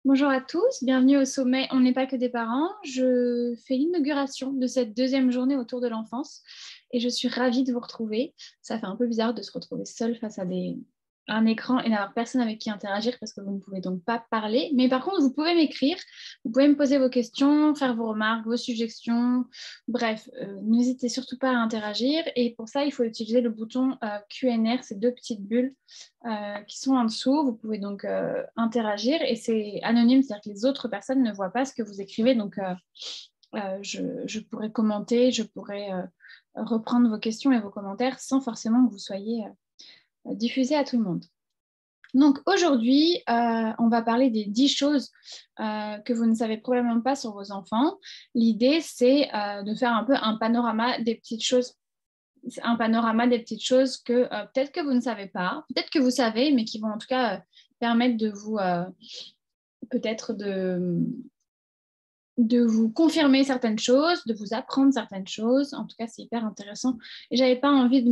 Bonjour à tous, bienvenue au sommet On n'est pas que des parents. Je fais l'inauguration de cette deuxième journée autour de l'enfance et je suis ravie de vous retrouver. Ça fait un peu bizarre de se retrouver seul face à un écran et d'avoir personne avec qui interagir parce que vous ne pouvez donc pas parler. Mais par contre, vous pouvez m'écrire, vous pouvez me poser vos questions, faire vos remarques, vos suggestions. Bref, n'hésitez surtout pas à interagir et pour ça, il faut utiliser le bouton Q&R, ces deux petites bulles qui sont en dessous. Vous pouvez donc interagir et c'est anonyme, c'est-à-dire que les autres personnes ne voient pas ce que vous écrivez. Donc, je pourrais commenter, je pourrais reprendre vos questions et vos commentaires sans forcément que vous soyez diffusés à tout le monde. Donc aujourd'hui, on va parler des 10 choses que vous ne savez probablement pas sur vos enfants. L'idée, c'est de faire un peu un panorama des petites choses que peut-être que vous ne savez pas, peut-être que vous savez, mais qui vont en tout cas permettre de vous peut-être de vous confirmer certaines choses, de vous apprendre certaines choses. En tout cas, c'est hyper intéressant. Et j'avais pas envie de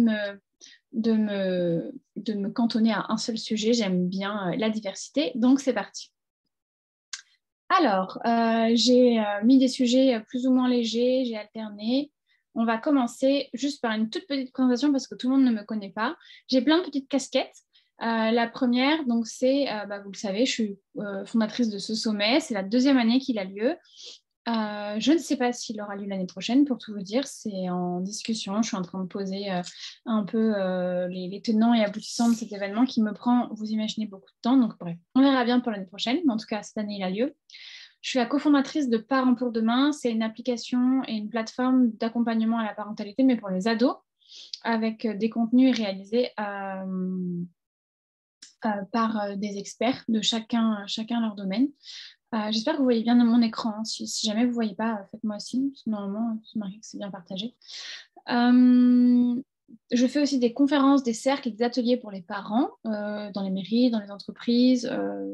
me cantonner à un seul sujet. J'aime bien la diversité. Donc, c'est parti. Alors, j'ai mis des sujets plus ou moins légers, j'ai alterné. On va commencer juste par une toute petite présentation parce que tout le monde ne me connaît pas. J'ai plein de petites casquettes. La première, donc c'est, vous le savez, je suis fondatrice de ce sommet. C'est la deuxième année qu'il a lieu. Je ne sais pas s'il aura lieu l'année prochaine, pour tout vous dire. C'est en discussion. Je suis en train de poser un peu les tenants et aboutissants de cet événement qui me prend, vous imaginez, beaucoup de temps. Donc, bref, on verra bien pour l'année prochaine. Mais en tout cas, cette année, il a lieu. Je suis la cofondatrice de Parents pour demain. C'est une application et une plateforme d'accompagnement à la parentalité, mais pour les ados, avec des contenus réalisés par des experts de chacun leur domaine. J'espère que vous voyez bien mon écran. Hein. Si jamais vous ne voyez pas, faites-moi aussi. Parce que normalement, c'est marqué que c'est bien partagé. Je fais aussi des conférences, des cercles, des ateliers pour les parents dans les mairies, dans les entreprises,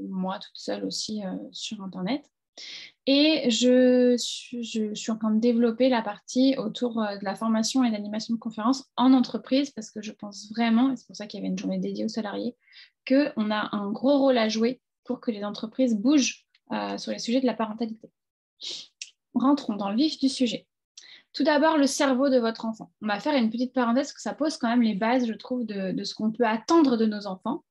moi toute seule aussi sur Internet. Et je suis en train de développer la partie autour de la formation et l'animation de conférences en entreprise parce que je pense vraiment, et c'est pour ça qu'il y avait une journée dédiée aux salariés, qu'on a un gros rôle à jouer pour que les entreprises bougent sur les sujets de la parentalité. Rentrons dans le vif du sujet. Tout d'abord, le cerveau de votre enfant. On va faire une petite parenthèse parce que ça pose quand même les bases, je trouve, de ce qu'on peut attendre de nos enfants.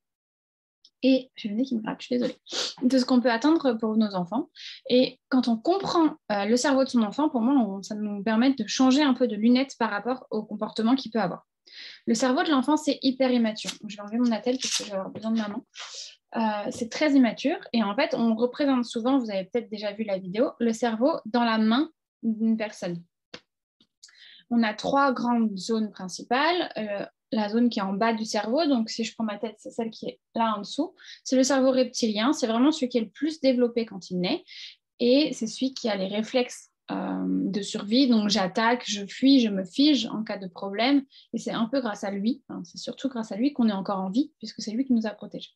Et j'ai le nez qui me gratte, je suis désolée. De ce qu'on peut attendre pour nos enfants. Et quand on comprend le cerveau de son enfant, pour moi, ça nous permet de changer un peu de lunettes par rapport au comportement qu'il peut avoir. Le cerveau de l'enfant, c'est hyper immature. Donc, je vais enlever mon attel parce que je vais avoir besoin de ma main. C'est très immature. Et en fait, on représente souvent, vous avez peut-être déjà vu la vidéo, le cerveau dans la main d'une personne. On a 3 grandes zones principales. La zone qui est en bas du cerveau, donc si je prends ma tête, c'est celle qui est là en dessous. C'est le cerveau reptilien, c'est vraiment celui qui est le plus développé quand il naît. Et c'est celui qui a les réflexes de survie. Donc j'attaque, je fuis, je me fige en cas de problème. Et c'est un peu grâce à lui, c'est surtout grâce à lui qu'on est encore en vie, puisque c'est lui qui nous a protégés.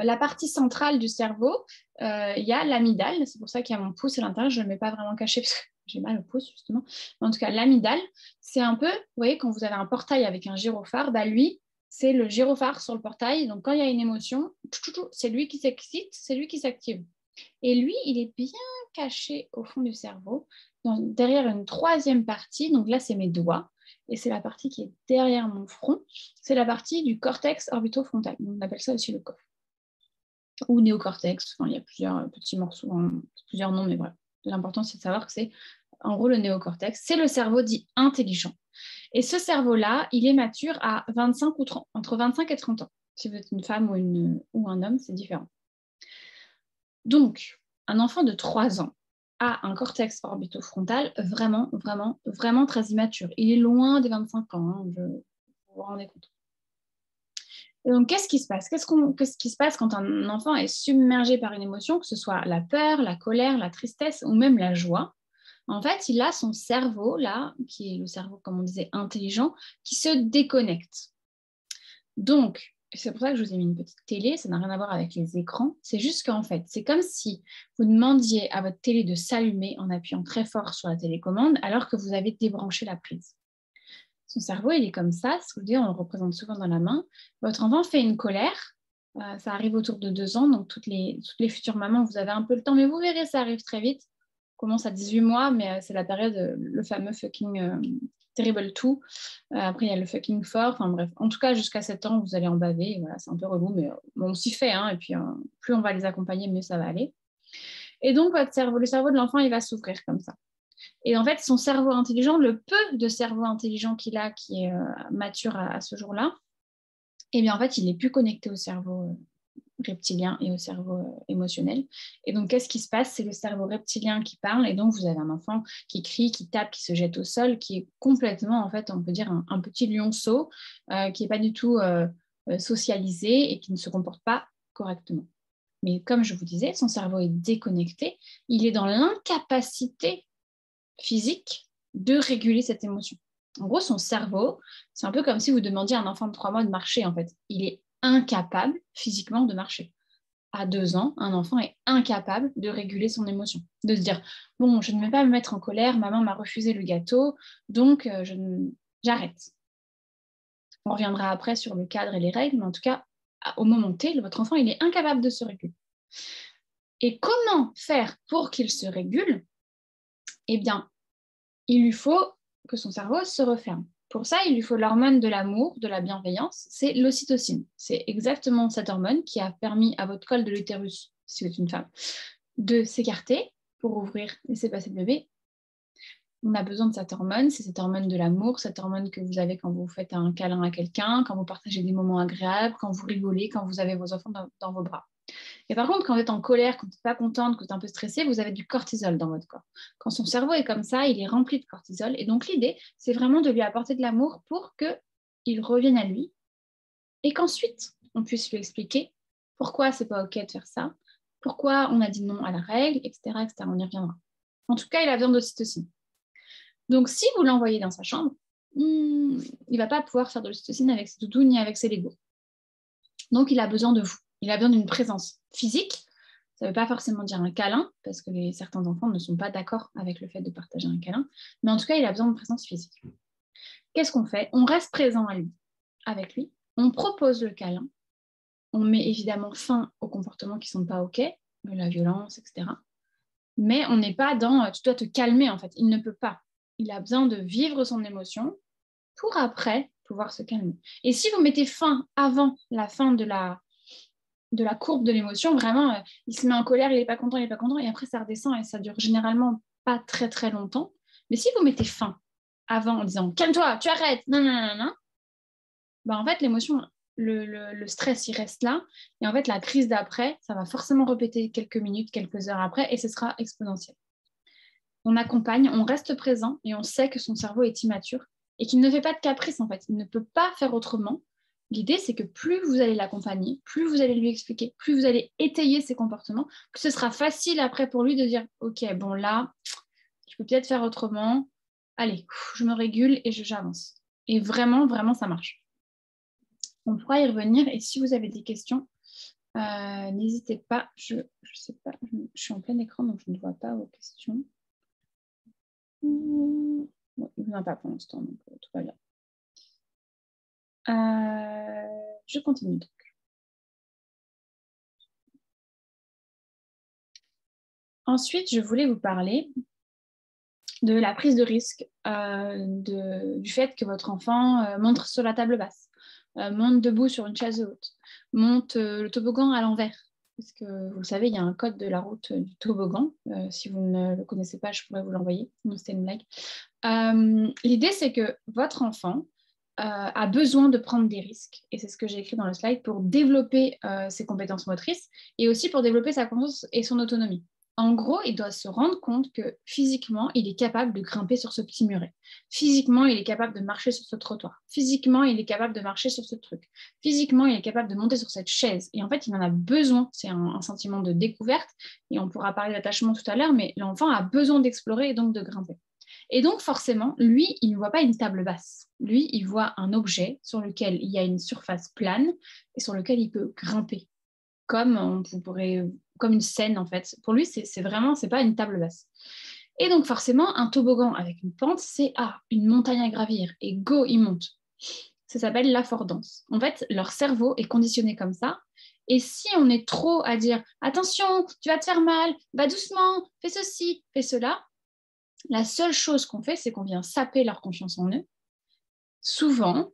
La partie centrale du cerveau, il y a l'amygdale. C'est pour ça qu'il y a mon pouce à l'intérieur. Je ne le mets pas vraiment caché parce que j'ai mal au pouce, justement. Mais en tout cas, l'amygdale, c'est un peu, vous voyez, quand vous avez un portail avec un gyrophare, lui, c'est le gyrophare sur le portail. Donc, quand il y a une émotion, c'est lui qui s'excite, c'est lui qui s'active. Et lui, il est bien caché au fond du cerveau, derrière une troisième partie. Donc là, c'est mes doigts. Et c'est la partie qui est derrière mon front. C'est la partie du cortex orbitofrontal. On appelle ça aussi le coffre. Ou néocortex. Enfin, il y a plusieurs petits morceaux, plusieurs noms, mais voilà. L'important, c'est de savoir que c'est, en gros, le néocortex. C'est le cerveau dit intelligent. Et ce cerveau-là, il est mature à 25 ou 30, entre 25 et 30 ans. Si vous êtes une femme ou un homme, c'est différent. Donc, un enfant de 3 ans a un cortex orbitofrontal vraiment, vraiment, vraiment très immature. Il est loin des 25 ans, hein, vous vous rendez compte. Et donc, qu'est-ce qui se passe? Qu'est-ce qui se passe quand un enfant est submergé par une émotion, que ce soit la peur, la colère, la tristesse ou même la joie? En fait, il a son cerveau, là, qui est le cerveau, comme on disait, intelligent, qui se déconnecte. Donc, c'est pour ça que je vous ai mis une petite télé, ça n'a rien à voir avec les écrans. C'est juste qu'en fait, c'est comme si vous demandiez à votre télé de s'allumer en appuyant très fort sur la télécommande alors que vous avez débranché la prise. Son cerveau, il est comme ça, ce que je veux dire, on le représente souvent dans la main. Votre enfant fait une colère, Ça arrive autour de 2 ans, donc toutes les futures mamans, vous avez un peu le temps, mais vous verrez, ça arrive très vite. On commence à 18 mois, mais c'est la période, le fameux fucking terrible 2. Après, il y a le fucking 4. Enfin bref, en tout cas, jusqu'à 7 ans, vous allez en baver. Voilà, c'est un peu relou, mais on s'y fait. Hein, et puis, plus on va les accompagner, mieux ça va aller. Et donc, le cerveau de l'enfant, il va s'ouvrir comme ça. Et en fait, son cerveau intelligent, le peu de cerveau intelligent qu'il a, qui est mature à ce jour-là, eh bien, en fait, il n'est plus connecté au cerveau reptilien et au cerveau émotionnel. Et donc, qu'est-ce qui se passe? C'est le cerveau reptilien qui parle, et donc vous avez un enfant qui crie, qui tape, qui se jette au sol, qui est complètement, en fait, on peut dire un petit lionceau, qui n'est pas du tout socialisé et qui ne se comporte pas correctement. Mais comme je vous disais, son cerveau est déconnecté, il est dans l'incapacité physique de réguler cette émotion. En gros, son cerveau, c'est un peu comme si vous demandiez à un enfant de 3 mois de marcher, en fait. Il est incapable physiquement de marcher. À 2 ans, un enfant est incapable de réguler son émotion. De se dire, bon, je ne vais pas me mettre en colère, maman m'a refusé le gâteau, donc j'arrête. On reviendra après sur le cadre et les règles, mais en tout cas, au moment T, votre enfant, il est incapable de se réguler. Et comment faire pour qu'il se régule? Eh bien, il lui faut que son cerveau se referme. Pour ça, il lui faut l'hormone de l'amour, de la bienveillance, c'est l'ocytocine. C'est exactement cette hormone qui a permis à votre col de l'utérus, si vous êtes une femme, de s'écarter pour ouvrir, laisser passer le bébé. On a besoin de cette hormone, c'est cette hormone de l'amour, cette hormone que vous avez quand vous faites un câlin à quelqu'un, quand vous partagez des moments agréables, quand vous rigolez, quand vous avez vos enfants dans vos bras. Et par contre, quand vous êtes en colère, quand vous n'êtes pas contente, quand vous êtes un peu stressé, vous avez du cortisol dans votre corps. Quand son cerveau est comme ça, il est rempli de cortisol. Et donc, l'idée, c'est vraiment de lui apporter de l'amour pour qu'il revienne à lui et qu'ensuite, on puisse lui expliquer pourquoi c'est pas OK de faire ça, pourquoi on a dit non à la règle, etc., etc. On y reviendra. En tout cas, il a besoin d'ocytocine. Donc, si vous l'envoyez dans sa chambre, il ne va pas pouvoir faire de l'ocytocine avec ses toutous ni avec ses Legos. Donc, il a besoin de vous. Il a besoin d'une présence physique. Ça ne veut pas forcément dire un câlin, parce que certains enfants ne sont pas d'accord avec le fait de partager un câlin. Mais en tout cas, il a besoin de présence physique. Qu'est-ce qu'on fait? On reste présent avec lui. On propose le câlin. On met évidemment fin aux comportements qui ne sont pas OK, la violence, etc. Mais on n'est pas dans tu dois te calmer, en fait. Il ne peut pas. Il a besoin de vivre son émotion pour après pouvoir se calmer. Et si vous mettez fin avant la fin de la courbe de l'émotion, vraiment, il se met en colère, il n'est pas content, et après ça redescend et ça dure généralement pas très très longtemps. Mais si vous mettez fin avant en disant calme-toi, tu arrêtes, non, non, non, non, bah en fait l'émotion, le stress, il reste là, et en fait la crise d'après, ça va forcément répéter quelques minutes, quelques heures après, et ce sera exponentiel. On accompagne, on reste présent, et on sait que son cerveau est immature, et qu'il ne fait pas de caprice en fait, il ne peut pas faire autrement. L'idée, c'est que plus vous allez l'accompagner, plus vous allez lui expliquer, plus vous allez étayer ses comportements, plus ce sera facile après pour lui de dire « Ok, bon là, je peux peut-être faire autrement. Allez, je me régule et j'avance. » Et vraiment, vraiment, ça marche. On pourra y revenir. Et si vous avez des questions, n'hésitez pas. Je sais pas, je suis en plein écran, donc je ne vois pas vos questions. Bon, il n'y en a pas pour l'instant, donc tout va bien. Je continue donc. Ensuite, je voulais vous parler de la prise de risque, du fait que votre enfant monte sur la table basse, monte debout sur une chaise haute, monte le toboggan à l'envers. Parce que vous le savez, il y a un code de la route du toboggan. Si vous ne le connaissez pas, je pourrais vous l'envoyer. Non, c'était une blague. L'idée, c'est que votre enfant a besoin de prendre des risques, et c'est ce que j'ai écrit dans le slide, pour développer ses compétences motrices et aussi pour développer sa confiance et son autonomie. En gros, il doit se rendre compte que physiquement, il est capable de grimper sur ce petit muret. Physiquement, il est capable de marcher sur ce trottoir. Physiquement, il est capable de marcher sur ce truc. Physiquement, il est capable de monter sur cette chaise. Et en fait, il en a besoin. C'est un sentiment de découverte. Et on pourra parler d'attachement tout à l'heure, mais l'enfant a besoin d'explorer et donc de grimper. Et donc, forcément, lui, il ne voit pas une table basse. Lui, il voit un objet sur lequel il y a une surface plane et sur lequel il peut grimper. Comme une scène, en fait. Pour lui, c'est pas une table basse. Et donc, forcément, un toboggan avec une pente, c'est une montagne à gravir. Et go, il monte. ça s'appelle l'affordance. En fait, leur cerveau est conditionné comme ça. Et si on est trop à dire « Attention, tu vas te faire mal, va doucement, fais ceci, fais cela », la seule chose qu'on fait, c'est qu'on vient saper leur confiance en eux. Souvent,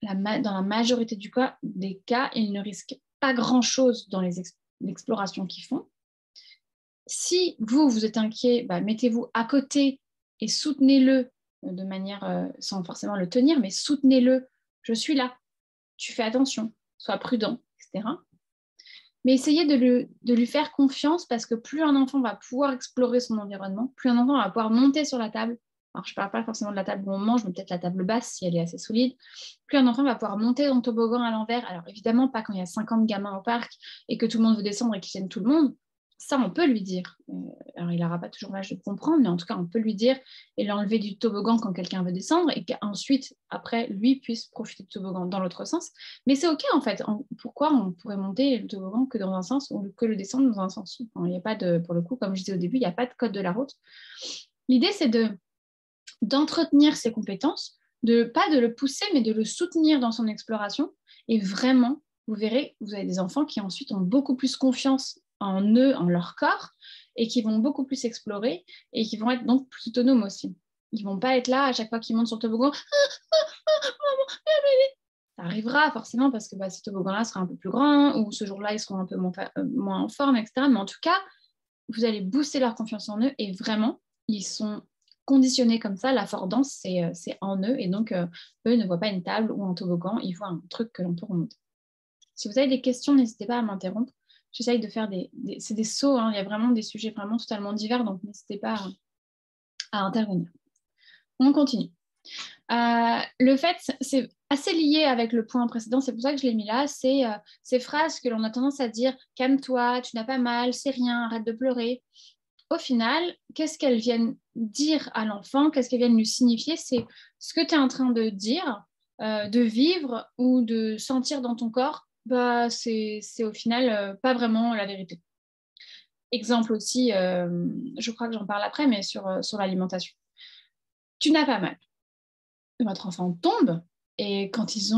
dans la majorité des cas, ils ne risquent pas grand-chose dans l'exploration qu'ils font. Si vous êtes inquiet, mettez-vous à côté et soutenez-le de manière, sans forcément le tenir, mais soutenez-le. Je suis là, tu fais attention, sois prudent, etc. Mais essayez de lui faire confiance parce que plus un enfant va pouvoir explorer son environnement, plus un enfant va pouvoir monter sur la table. Alors, je ne parle pas forcément de la table où on mange, mais peut-être la table basse si elle est assez solide. Plus un enfant va pouvoir monter dans le toboggan à l'envers. Alors, évidemment, pas quand il y a 50 gamins au parc et que tout le monde veut descendre et qu'ils tiennent tout le monde. Ça, on peut lui dire. Alors, il n'aura pas toujours l'âge de comprendre, mais en tout cas, on peut lui dire et l'enlever du toboggan quand quelqu'un veut descendre et qu'ensuite, après, lui puisse profiter du toboggan dans l'autre sens. Mais c'est OK, en fait. Pourquoi on pourrait monter le toboggan que dans un sens ou que le descendre dans un sens? Il n'y a pas de, pour le coup, comme je disais au début, il n'y a pas de code de la route. L'idée, c'est d'entretenir ses compétences, pas de le pousser, mais de le soutenir dans son exploration. Et vraiment, vous verrez, vous avez des enfants qui ensuite ont beaucoup plus confiance en eux, en leur corps, et qui vont beaucoup plus explorer, et qui vont être donc plus autonomes aussi. Ils ne vont pas être là à chaque fois qu'ils montent sur le toboggan. Ça arrivera forcément parce que ce toboggan-là sera un peu plus grand, ou ce jour-là, ils seront un peu moins en forme, etc. Mais en tout cas, vous allez booster leur confiance en eux, et vraiment, ils sont conditionnés comme ça. L'affordance, c'est en eux, et donc eux ne voient pas une table ou un toboggan, ils voient un truc que l'on peut remonter. Si vous avez des questions, n'hésitez pas à m'interrompre. J'essaye de faire c'est des sauts, hein. Il y a vraiment des sujets vraiment totalement divers, donc n'hésitez pas à intervenir. On continue. Le fait, c'est assez lié avec le point précédent, c'est pour ça que je l'ai mis là, c'est ces phrases que l'on a tendance à dire « calme-toi, tu n'as pas mal, c'est rien, arrête de pleurer ». Au final, qu'est-ce qu'elles viennent dire à l'enfant, qu'est-ce qu'elles viennent lui signifier? C'est ce que tu es en train de dire, de vivre ou de sentir dans ton corps, c'est au final pas vraiment la vérité. Exemple aussi, je crois que j'en parle après, mais sur l'alimentation. Tu n'as pas mal. Votre enfant tombe, et quand ils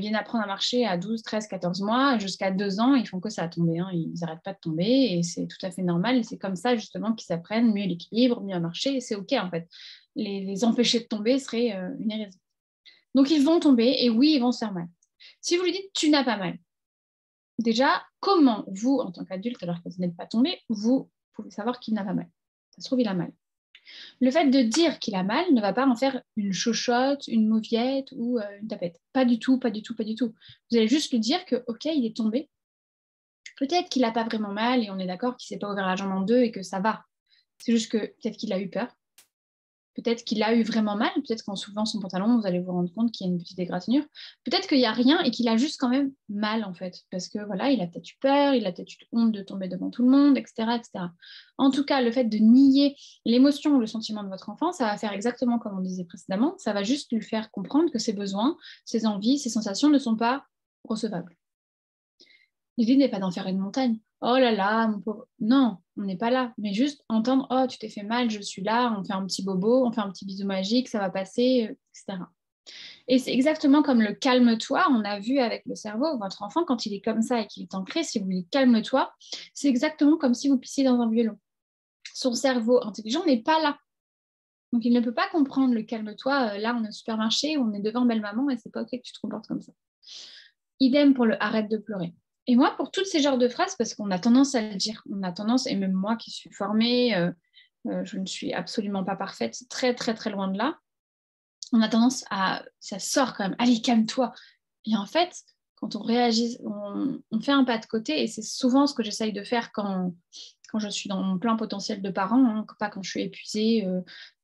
viennent apprendre à marcher à 12, 13, 14 mois, jusqu'à 2 ans, ils font que ça à tomber. Hein. Ils n'arrêtent pas de tomber, et c'est tout à fait normal. Et c'est comme ça, justement, qu'ils apprennent mieux l'équilibre, mieux à marcher. Et c'est OK, en fait. Les empêcher de tomber serait une hérésie. Donc, ils vont tomber, et oui, ils vont se faire mal. Si vous lui dites « tu n'as pas mal », déjà, comment vous, en tant qu'adulte, alors que vous n'êtes pas tombé, vous pouvez savoir qu'il n'a pas mal? Ça se trouve, il a mal. Le fait de dire qu'il a mal ne va pas en faire une chochotte, une mauviette ou une tapette. Pas du tout, pas du tout, pas du tout. Vous allez juste lui dire que, OK, il est tombé. Peut-être qu'il n'a pas vraiment mal et on est d'accord qu'il ne s'est pas ouvert la jambe en deux et que ça va. C'est juste que peut-être qu'il a eu peur. Peut-être qu'il a eu vraiment mal. Peut-être qu'en soulevant son pantalon, vous allez vous rendre compte qu'il y a une petite égratignure. Peut-être qu'il n'y a rien et qu'il a juste quand même mal, en fait. Parce que voilà, il a peut-être eu peur, il a peut-être eu honte de tomber devant tout le monde, etc., etc. En tout cas, le fait de nier l'émotion ou le sentiment de votre enfant, ça va faire exactement comme on disait précédemment. Ça va juste lui faire comprendre que ses besoins, ses envies, ses sensations ne sont pas recevables. L'idée n'est pas d'en faire une montagne. Oh là là, mon pauvre. Non, on n'est pas là. Mais juste entendre, oh, tu t'es fait mal, je suis là, on fait un petit bobo, on fait un petit bisou magique, ça va passer, etc. Et c'est exactement comme le calme-toi, on a vu avec le cerveau, votre enfant, quand il est comme ça et qu'il est ancré, si vous lui dites calme-toi, c'est exactement comme si vous pissiez dans un violon. Son cerveau intelligent n'est pas là. Donc il ne peut pas comprendre le calme-toi, là on est au supermarché, on est devant belle-maman et c'est pas OK que tu te comportes comme ça. Idem pour le arrête de pleurer. Et moi, pour tous ces genres de phrases, parce qu'on a tendance à le dire, on a tendance, et même moi qui suis formée, je ne suis absolument pas parfaite, très très très loin de là, on a tendance ça sort quand même, allez, calme-toi. Et en fait, quand on réagit, on fait un pas de côté, et c'est souvent ce que j'essaye de faire quand je suis dans mon plein potentiel de parent, hein, pas quand je suis épuisée,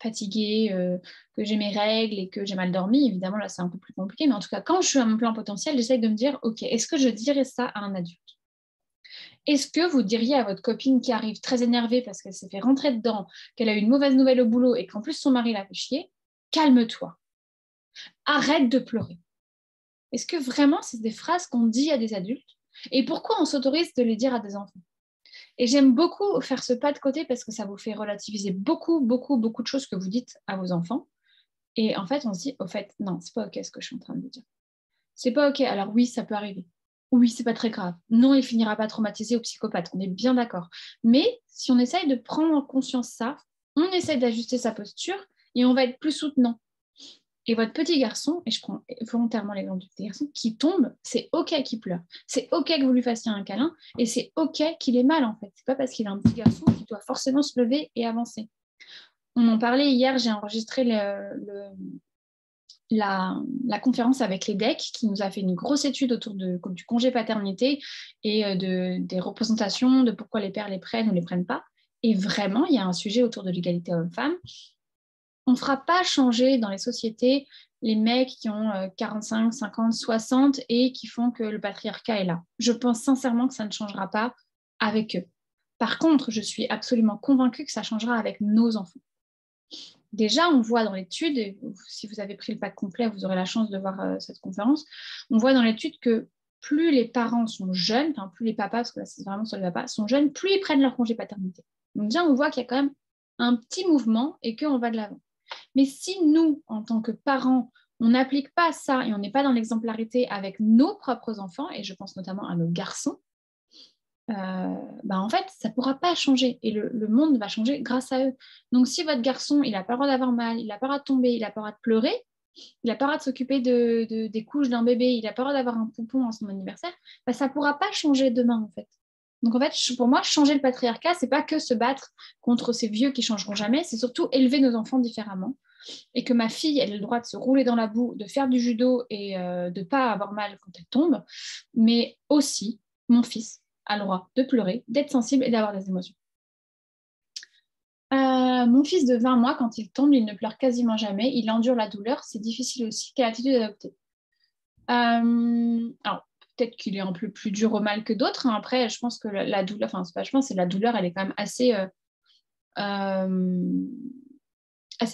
fatiguée, que j'ai mes règles et que j'ai mal dormi. Évidemment, là, c'est un peu plus compliqué, mais en tout cas, quand je suis à mon plein potentiel, j'essaye de me dire, OK, est-ce que je dirais ça à un adulte? Est-ce que vous diriez à votre copine qui arrive très énervée parce qu'elle s'est fait rentrer dedans, qu'elle a eu une mauvaise nouvelle au boulot et qu'en plus son mari l'a fait chier, calme-toi, arrête de pleurer? Est-ce que vraiment c'est des phrases qu'on dit à des adultes? Et pourquoi on s'autorise de les dire à des enfants? Et j'aime beaucoup faire ce pas de côté parce que ça vous fait relativiser beaucoup, beaucoup, beaucoup de choses que vous dites à vos enfants. Et en fait, on se dit, au fait, non, c'est pas OK ce que je suis en train de vous dire. c'est pas OK. Alors oui, ça peut arriver. Oui, c'est pas très grave. Non, il finira pas traumatisé ou psychopathe. On est bien d'accord. Mais si on essaye de prendre en conscience ça, on essaye d'ajuster sa posture et on va être plus soutenant. Et votre petit garçon, et je prends volontairement l'exemple du petit garçon, qui tombe, c'est OK qu'il pleure. C'est OK que vous lui fassiez un câlin et c'est OK qu'il ait mal en fait. C'est pas parce qu'il est un petit garçon qu'il doit forcément se lever et avancer. On en parlait hier, j'ai enregistré la conférence avec l'EDEC qui nous a fait une grosse étude autour du congé paternité et des représentations de pourquoi les pères les prennent ou les prennent pas. Et vraiment, il y a un sujet autour de l'égalité homme-femme. On ne fera pas changer dans les sociétés les mecs qui ont 45, 50, 60 et qui font que le patriarcat est là. Je pense sincèrement que ça ne changera pas avec eux. Par contre, je suis absolument convaincue que ça changera avec nos enfants. Déjà, on voit dans l'étude, et si vous avez pris le pack complet, vous aurez la chance de voir cette conférence, on voit dans l'étude que plus les parents sont jeunes, enfin plus les papas, parce que là c'est vraiment sur les papas, sont jeunes, plus ils prennent leur congé paternité. Donc déjà, on voit qu'il y a quand même un petit mouvement et qu'on va de l'avant. Mais si nous, en tant que parents, on n'applique pas ça et on n'est pas dans l'exemplarité avec nos propres enfants, et je pense notamment à nos garçons, en fait, ça ne pourra pas changer et le monde va changer grâce à eux. Donc, si votre garçon, il n'a pas le droit d'avoir mal, il n'a pas le droit de tomber, il n'a pas le droit de pleurer, il n'a pas le droit de s'occuper des couches d'un bébé, il n'a pas le droit d'avoir un poupon en son anniversaire, ça ne pourra pas changer demain, en fait. Donc, en fait, pour moi, changer le patriarcat, c'est pas que se battre contre ces vieux qui changeront jamais, c'est surtout élever nos enfants différemment. Et que ma fille, elle ait le droit de se rouler dans la boue, de faire du judo et de ne pas avoir mal quand elle tombe, mais aussi mon fils a le droit de pleurer, d'être sensible et d'avoir des émotions. Mon fils de 20 mois, quand il tombe, il ne pleure quasiment jamais, il endure la douleur, c'est difficile aussi. Quelle attitude adopter? Alors, peut-être qu'il est un peu plus dur au mal que d'autres. Hein. Après, je pense que la douleur, enfin, c'est pas je pense, c'est la douleur, elle est quand même assez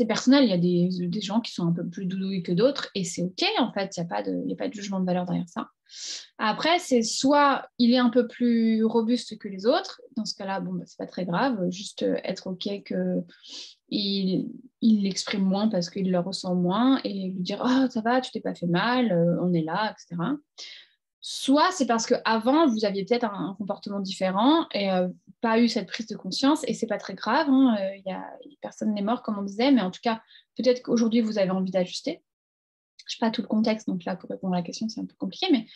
personnel. Il y a des gens qui sont un peu plus doudouilles que d'autres et c'est OK en fait, il n'y a pas de jugement de valeur derrière ça. Après, c'est soit il est un peu plus robuste que les autres, dans ce cas-là, c'est pas très grave, juste être OK qu'il l'exprime moins parce qu'il le ressent moins et lui dire oh ça va, tu t'es pas fait mal, on est là, etc. Soit c'est parce qu'avant, vous aviez peut-être un comportement différent et pas eu cette prise de conscience, et c'est pas très grave, hein, personne n'est mort, comme on disait, mais en tout cas, peut-être qu'aujourd'hui, vous avez envie d'ajuster. Je sais pas tout le contexte, donc là, pour répondre à la question, c'est un peu compliqué, mais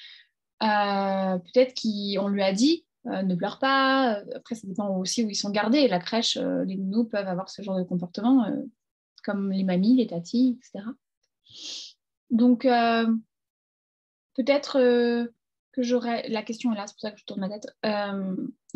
peut-être qu'on lui a dit ne pleure pas. Après, ça dépend aussi où ils sont gardés. La crèche, les nounous peuvent avoir ce genre de comportement, comme les mamies, les tatis, etc. Donc, peut-être que j'aurais, la question est là, c'est pour ça que je tourne ma tête,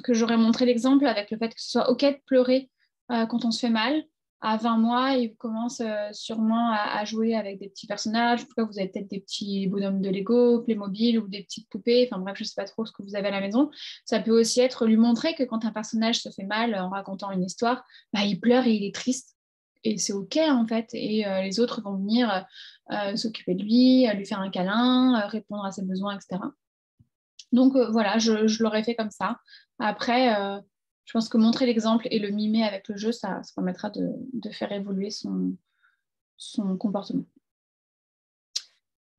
que j'aurais montré l'exemple avec le fait que ce soit OK de pleurer quand on se fait mal. À 20 mois, il commence sûrement à jouer avec des petits personnages. En tout cas, vous avez peut-être des petits bonhommes de Lego, Playmobil ou des petites poupées. Enfin bref, je ne sais pas trop ce que vous avez à la maison. Ça peut aussi être lui montrer que quand un personnage se fait mal en racontant une histoire, il pleure et il est triste. Et c'est OK en fait. Et les autres vont venir s'occuper de lui, lui faire un câlin, répondre à ses besoins, etc. Donc voilà, je l'aurais fait comme ça. Après, je pense que montrer l'exemple et le mimer avec le jeu, ça permettra de faire évoluer son comportement.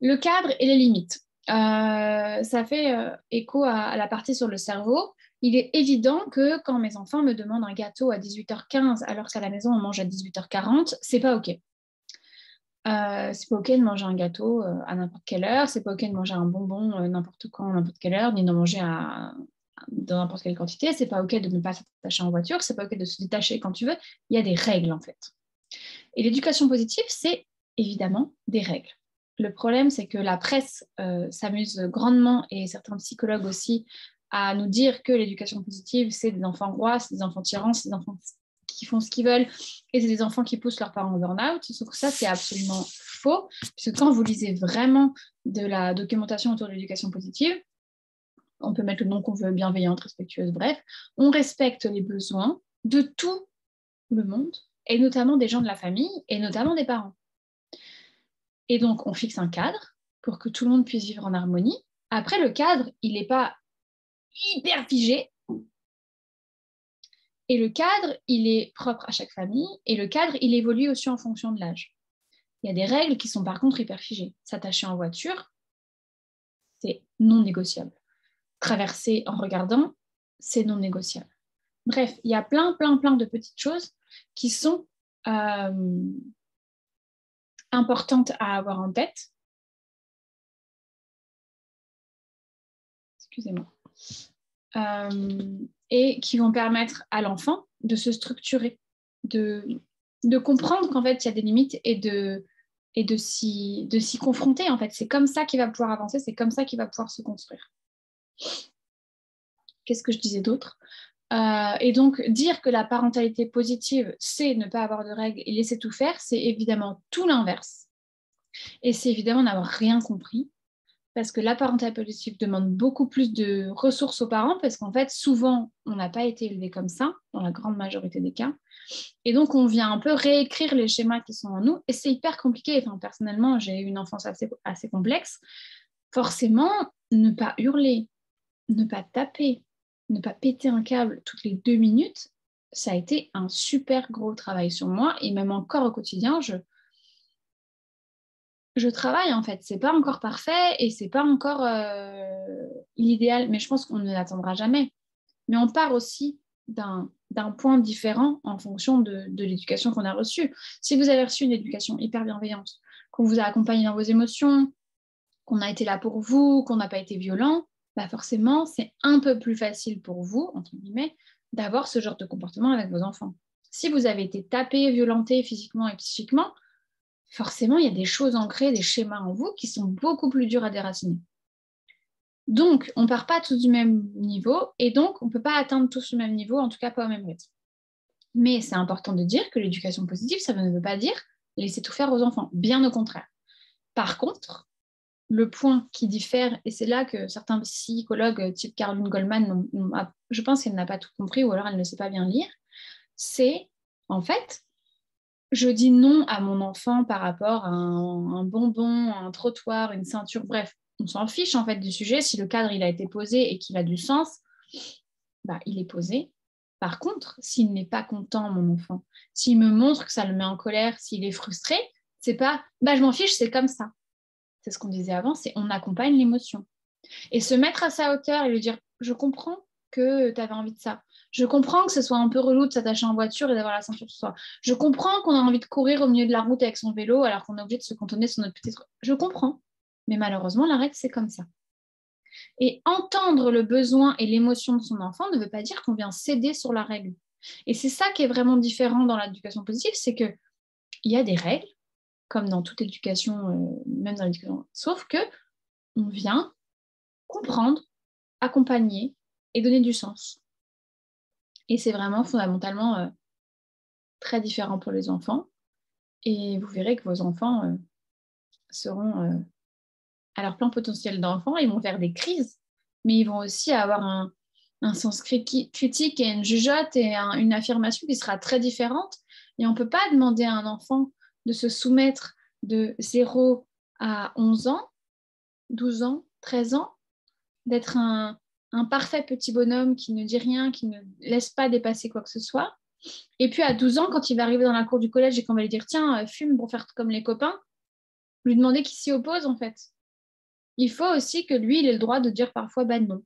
Le cadre et les limites. Ça fait écho à la partie sur le cerveau. Il est évident que quand mes enfants me demandent un gâteau à 18h15 alors qu'à la maison on mange à 18h40, c'est pas OK. C'est pas OK de manger un gâteau à n'importe quelle heure, c'est pas OK de manger un bonbon n'importe quand, n'importe quelle heure, ni d'en manger dans n'importe quelle quantité, c'est pas OK de ne pas s'attacher en voiture, c'est pas OK de se détacher quand tu veux. Il y a des règles en fait. Et l'éducation positive, c'est évidemment des règles. Le problème, c'est que la presse s'amuse grandement, et certains psychologues aussi, à nous dire que l'éducation positive, c'est des enfants rois, c'est des enfants tyrans, c'est des enfants qui font ce qu'ils veulent, et c'est des enfants qui poussent leurs parents au burn-out. Sauf que ça, c'est absolument faux, puisque quand vous lisez vraiment de la documentation autour de l'éducation positive, on peut mettre le nom qu'on veut, bienveillante, respectueuse, bref, on respecte les besoins de tout le monde, et notamment des gens de la famille, et notamment des parents. Et donc, on fixe un cadre pour que tout le monde puisse vivre en harmonie. Après, le cadre, il n'est pas hyper figé. Et le cadre, il est propre à chaque famille. Et le cadre, il évolue aussi en fonction de l'âge. Il y a des règles qui sont par contre hyper figées. S'attacher en voiture, c'est non négociable. Traverser en regardant, c'est non négociable. Bref, il y a plein de petites choses qui sont importantes à avoir en tête. Excusez-moi. Et qui vont permettre à l'enfant de se structurer, de comprendre qu'en fait, il y a des limites et de s'y confronter. En fait, c'est comme ça qu'il va pouvoir avancer, c'est comme ça qu'il va pouvoir se construire. Qu'est-ce que je disais d'autre ? Et donc, dire que la parentalité positive, c'est ne pas avoir de règles et laisser tout faire, c'est évidemment tout l'inverse. Et c'est évidemment n'avoir rien compris, parce que la parentalité positive demande beaucoup plus de ressources aux parents, parce qu'en fait, souvent, on n'a pas été élevé comme ça, dans la grande majorité des cas. Et donc, on vient un peu réécrire les schémas qui sont en nous, et c'est hyper compliqué. Enfin, personnellement, j'ai eu une enfance assez complexe. Forcément, ne pas hurler, ne pas taper, ne pas péter un câble toutes les 2 minutes, ça a été un super gros travail sur moi. Et même encore au quotidien, je travaille en fait. C'est pas encore parfait et c'est pas encore l'idéal, mais je pense qu'on ne l'atteindra jamais. Mais on part aussi d'un point différent en fonction de l'éducation qu'on a reçue. Si vous avez reçu une éducation hyper bienveillante, qu'on vous a accompagné dans vos émotions, qu'on a été là pour vous, qu'on n'a pas été violent, bah forcément, c'est un peu plus facile pour vous, entre guillemets, d'avoir ce genre de comportement avec vos enfants. Si vous avez été tapé, violenté physiquement et psychiquement, forcément, il y a des choses ancrées, des schémas en vous qui sont beaucoup plus durs à déraciner. Donc, on ne part pas tous du même niveau et donc, on ne peut pas atteindre tous le même niveau, en tout cas pas au même rythme. Mais c'est important de dire que l'éducation positive, ça ne veut pas dire laisser tout faire aux enfants, bien au contraire. Par contre, le point qui diffère, et c'est là que certains psychologues type Caroline Goldman, je pense qu'elle n'a pas tout compris ou alors elle ne sait pas bien lire, c'est en fait, je dis non à mon enfant par rapport à un bonbon, un trottoir, une ceinture, bref, on s'en fiche en fait du sujet. Si le cadre il a été posé et qu'il a du sens, bah, il est posé. Par contre, s'il n'est pas content, mon enfant, s'il me montre que ça le met en colère, s'il est frustré, c'est pas bah, je m'en fiche, c'est comme ça. C'est ce qu'on disait avant, c'est on accompagne l'émotion. Et se mettre à sa hauteur et lui dire je comprends que tu avais envie de ça. Je comprends que ce soit un peu relou de s'attacher en voiture et d'avoir la ceinture sur soi. Je comprends qu'on a envie de courir au milieu de la route avec son vélo alors qu'on est obligé de se cantonner sur notre petite... Je comprends. Mais malheureusement, la règle, c'est comme ça. Et entendre le besoin et l'émotion de son enfant ne veut pas dire qu'on vient céder sur la règle. Et c'est ça qui est vraiment différent dans l'éducation positive, c'est qu'il y a des règles, comme dans toute éducation, même dans l'éducation, sauf que on vient comprendre, accompagner et donner du sens. Et c'est vraiment fondamentalement très différent pour les enfants. Et vous verrez que vos enfants seront à leur plein potentiel d'enfant. Ils vont faire des crises, mais ils vont aussi avoir un sens critique et une jugeote et une affirmation qui sera très différente. Et on ne peut pas demander à un enfant de se soumettre de 0 à 11 ans, 12 ans, 13 ans, d'être un parfait petit bonhomme qui ne dit rien, qui ne laisse pas dépasser quoi que ce soit. Et puis à 12 ans, quand il va arriver dans la cour du collège et qu'on va lui dire tiens, fume pour faire comme les copains, lui demander qui s'y oppose en fait. Il faut aussi que lui, il ait le droit de dire parfois bah non.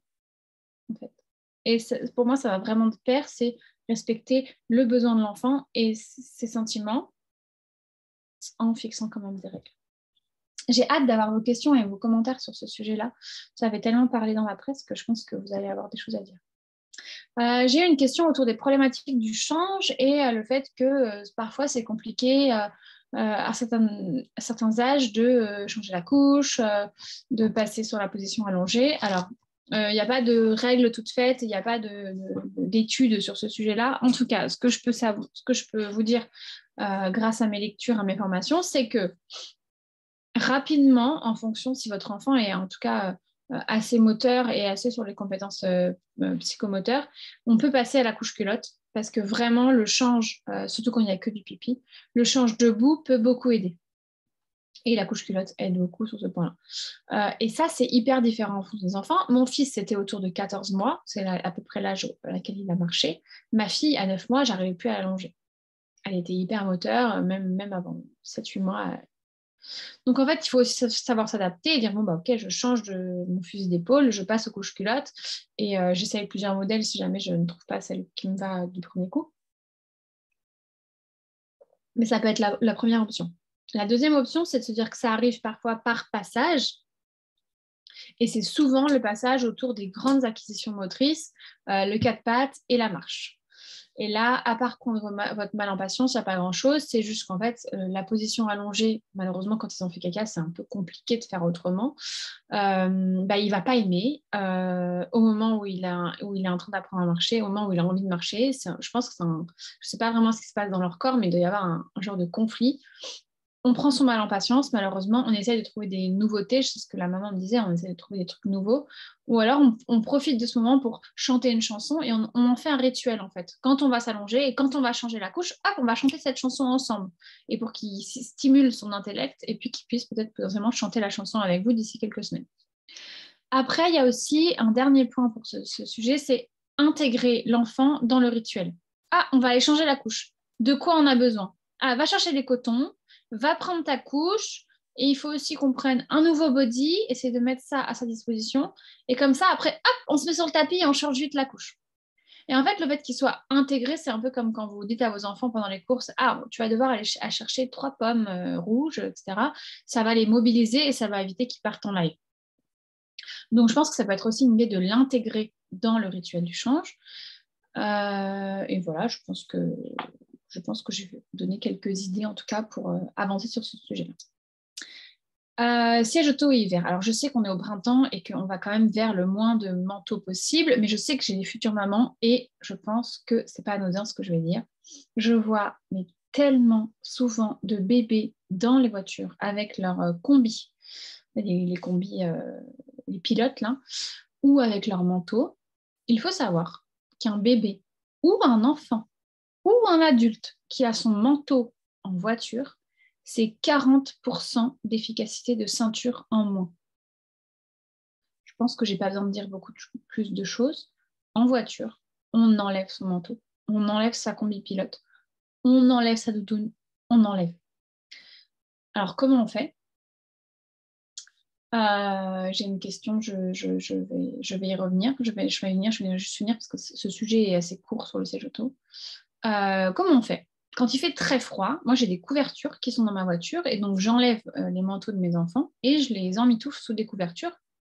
En fait. Et pour moi, ça va vraiment de pair, c'est respecter le besoin de l'enfant et ses sentiments en fixant quand même des règles. J'ai hâte d'avoir vos questions et vos commentaires sur ce sujet-là. Ça avait tellement parlé dans la presse que je pense que vous allez avoir des choses à dire. J'ai eu une question autour des problématiques du change et le fait que parfois c'est compliqué à certains âges de changer la couche, de passer sur la position allongée. Alors, il n'y a pas de règles toutes faites, il n'y a pas d'études sur ce sujet-là. En tout cas, ce que je peux vous dire grâce à mes lectures, à mes formations, c'est que rapidement, en fonction si votre enfant est en tout cas assez moteur et assez sur les compétences psychomoteurs, on peut passer à la couche culotte parce que vraiment le change, surtout quand il n'y a que du pipi, le change debout peut beaucoup aider. Et la couche culotte aide beaucoup sur ce point-là. Et ça, c'est hyper différent en fonction des enfants. Mon fils, c'était autour de 14 mois, c'est à peu près l'âge à laquelle il a marché. Ma fille, à 9 mois, j'arrivais plus à l'allonger. Elle était hyper moteur, même avant 7-8 mois, Donc, en fait, il faut aussi savoir s'adapter et dire, bon, bah, ok, je change de mon fusil d'épaule, je passe aux couches culottes et j'essaye plusieurs modèles si jamais je ne trouve pas celle qui me va du premier coup. Mais ça peut être la première option. La deuxième option, c'est de se dire que ça arrive parfois par passage. Et c'est souvent le passage autour des grandes acquisitions motrices, le quatre pattes et la marche. Et là, à part prendre votre mal en patience, il n'y a pas grand-chose. C'est juste qu'en fait, la position allongée, malheureusement, quand ils ont fait caca, c'est un peu compliqué de faire autrement. Il ne va pas aimer au moment où il est en train d'apprendre à marcher, au moment où il a envie de marcher. Je pense que je ne sais pas vraiment ce qui se passe dans leur corps, mais il doit y avoir un genre de conflit. On prend son mal en patience, malheureusement, on essaie de trouver des nouveautés, c'est ce que la maman me disait, on essaie de trouver des trucs nouveaux, ou alors on profite de ce moment pour chanter une chanson et on en fait un rituel en fait. Quand on va s'allonger et quand on va changer la couche, hop, on va chanter cette chanson ensemble, et pour qu'il stimule son intellect et puis qu'il puisse peut-être potentiellement chanter la chanson avec vous d'ici quelques semaines. Après, il y a aussi un dernier point pour ce sujet, c'est intégrer l'enfant dans le rituel. Ah, on va aller changer la couche. De quoi on a besoin? Ah, va chercher des cotons, va prendre ta couche, et il faut aussi qu'on prenne un nouveau body, essayer de mettre ça à sa disposition, et comme ça, après, hop, on se met sur le tapis et on change vite la couche. Et en fait, le fait qu'il soit intégré, c'est un peu comme quand vous dites à vos enfants pendant les courses, ah, tu vas devoir aller chercher 3 pommes rouges, etc. Ça va les mobiliser et ça va éviter qu'ils partent en live. Donc, je pense que ça peut être aussi une idée de l'intégrer dans le rituel du change. Et voilà, je pense que j'ai donné quelques idées, en tout cas, pour avancer sur ce sujet-là. Siège auto et hiver. Alors, je sais qu'on est au printemps et qu'on va quand même vers le moins de manteaux possible, mais je sais que j'ai des futures mamans et je pense que c'est pas anodin ce que je vais dire. Je vois mais tellement souvent de bébés dans les voitures avec leur combi, les combis, les pilotes là, ou avec leur manteau. Il faut savoir qu'un bébé ou un enfant ou un adulte qui a son manteau en voiture, c'est 40% d'efficacité de ceinture en moins. Je pense que je n'ai pas besoin de dire beaucoup plus de choses. En voiture, on enlève son manteau, on enlève sa combi pilote, on enlève sa doudoune, on enlève. Alors, comment on fait? J'ai une question, je vais y revenir. Je vais juste finir parce que ce sujet est assez court sur le siège auto. Comment on fait? Quand il fait très froid, moi j'ai des couvertures qui sont dans ma voiture et donc j'enlève les manteaux de mes enfants et je les emmitoufle sous des couvertures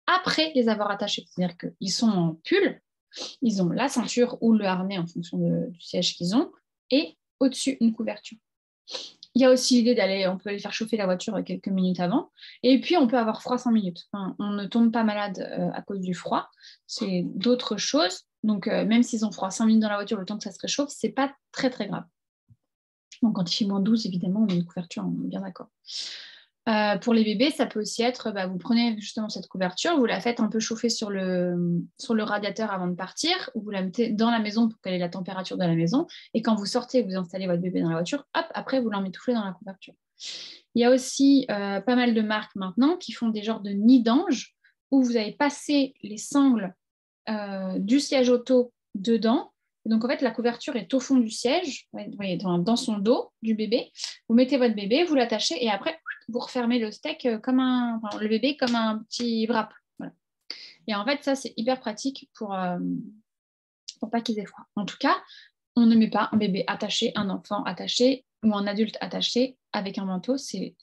après les avoir attachés. C'est-à-dire qu'ils sont en pull, ils ont la ceinture ou le harnais en fonction du siège qu'ils ont et au-dessus une couverture. Il y a aussi l'idée on peut aller faire chauffer la voiture quelques minutes avant. Et puis, on peut avoir froid 5 minutes. Enfin, on ne tombe pas malade à cause du froid. C'est d'autres choses. Donc, même s'ils ont froid 5 minutes dans la voiture, le temps que ça se réchauffe, c'est pas très, très grave. Donc, quand il fait moins 12, évidemment, on a une couverture, on est bien d'accord. Pour les bébés, ça peut aussi être, vous prenez justement cette couverture, vous la faites un peu chauffer sur le radiateur avant de partir, ou vous la mettez dans la maison pour qu'elle ait la température de la maison, et quand vous sortez et vous installez votre bébé dans la voiture, hop, après vous l'emmitouflez dans la couverture. Il y a aussi pas mal de marques maintenant qui font des genres de nids d'ange, où vous avez passé les sangles du siège auto dedans. Donc, en fait, la couverture est au fond du siège, dans son dos du bébé. Vous mettez votre bébé, vous l'attachez et après, vous refermez le steak le bébé comme un petit wrap. Voilà. Et en fait, ça, c'est hyper pratique pour pas qu'ils aient froid. En tout cas, on ne met pas un bébé attaché, un enfant attaché ou un adulte attaché avec un manteau. C'est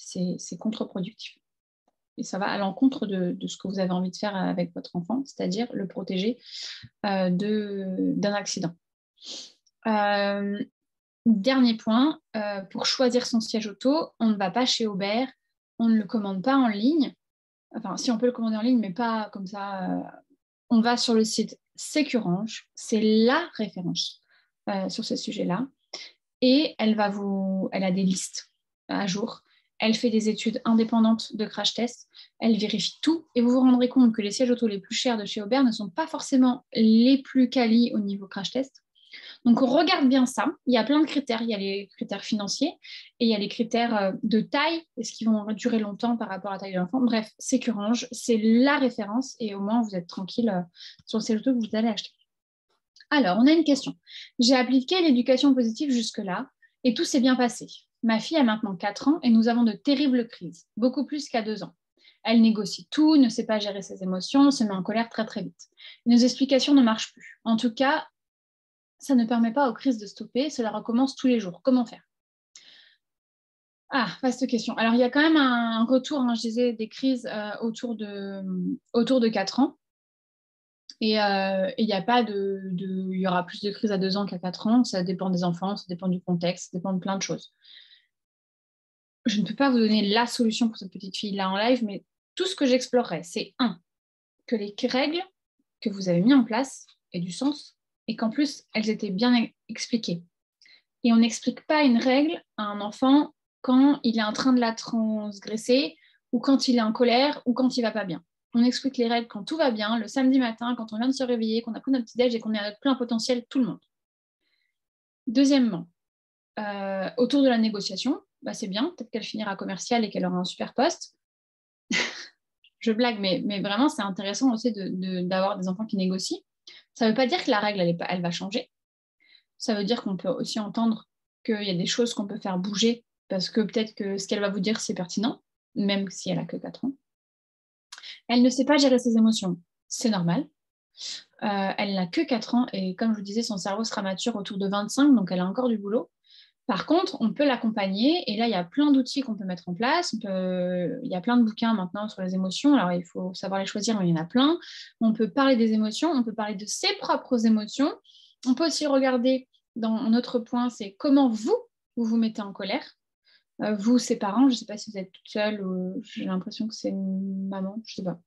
contre-productif. Et ça va à l'encontre de ce que vous avez envie de faire avec votre enfant, c'est-à-dire le protéger d'un accident. Dernier point, pour choisir son siège auto, on ne va pas chez Aubert, on ne le commande pas en ligne. Enfin, si on peut le commander en ligne, mais pas comme ça. On va sur le site Securange, c'est la référence sur ce sujet-là. Et elle a des listes à jour. Elle fait des études indépendantes de crash test. Elle vérifie tout et vous vous rendrez compte que les sièges auto les plus chers de chez Aubert ne sont pas forcément les plus qualis au niveau crash test. Donc, on regarde bien ça. Il y a plein de critères. Il y a les critères financiers et il y a les critères de taille. Est-ce qu'ils vont durer longtemps par rapport à la taille de l'enfant? Bref, Securange, c'est la référence et au moins, vous êtes tranquille sur le siège auto que vous allez acheter. Alors, on a une question. J'ai appliqué l'éducation positive jusque-là et tout s'est bien passé. Ma fille a maintenant 4 ans et nous avons de terribles crises, beaucoup plus qu'à 2 ans. Elle négocie tout, ne sait pas gérer ses émotions, se met en colère très très vite. Nos explications ne marchent plus. En tout cas, ça ne permet pas aux crises de stopper, cela recommence tous les jours. Comment faire? Ah, vaste question. Alors, il y a quand même un retour, hein, je disais, des crises autour de 4 ans. Et il n'y a pas il y aura plus de crises à 2 ans qu'à 4 ans. Ça dépend des enfants, ça dépend du contexte, ça dépend de plein de choses. Je ne peux pas vous donner la solution pour cette petite fille-là en live, mais tout ce que j'explorerai, c'est que les règles que vous avez mises en place aient du sens et qu'en plus, elles étaient bien expliquées. Et on n'explique pas une règle à un enfant quand il est en train de la transgresser ou quand il est en colère ou quand il ne va pas bien. On explique les règles quand tout va bien, le samedi matin, quand on vient de se réveiller, qu'on a pris notre petit-déj et qu'on est à notre plein potentiel, tout le monde. Deuxièmement, autour de la négociation, bah c'est bien, peut-être qu'elle finira commerciale et qu'elle aura un super poste. Je blague, mais vraiment, c'est intéressant aussi d'avoir des enfants qui négocient. Ça ne veut pas dire que la règle, elle va changer. Ça veut dire qu'on peut aussi entendre qu'il y a des choses qu'on peut faire bouger parce que peut-être que ce qu'elle va vous dire, c'est pertinent, même si elle a que 4 ans. Elle ne sait pas gérer ses émotions. C'est normal. Elle n'a que 4 ans et comme je vous disais, son cerveau sera mature autour de 25, donc elle a encore du boulot. Par contre, on peut l'accompagner et là, il y a plein d'outils qu'on peut mettre en place. Il y a plein de bouquins maintenant sur les émotions. Alors, il faut savoir les choisir, mais il y en a plein. On peut parler des émotions, on peut parler de ses propres émotions. On peut aussi regarder dans un autre point, c'est comment vous vous mettez en colère. Vous, ses parents, je ne sais pas si vous êtes toute seule ou j'ai l'impression que c'est une maman, je ne sais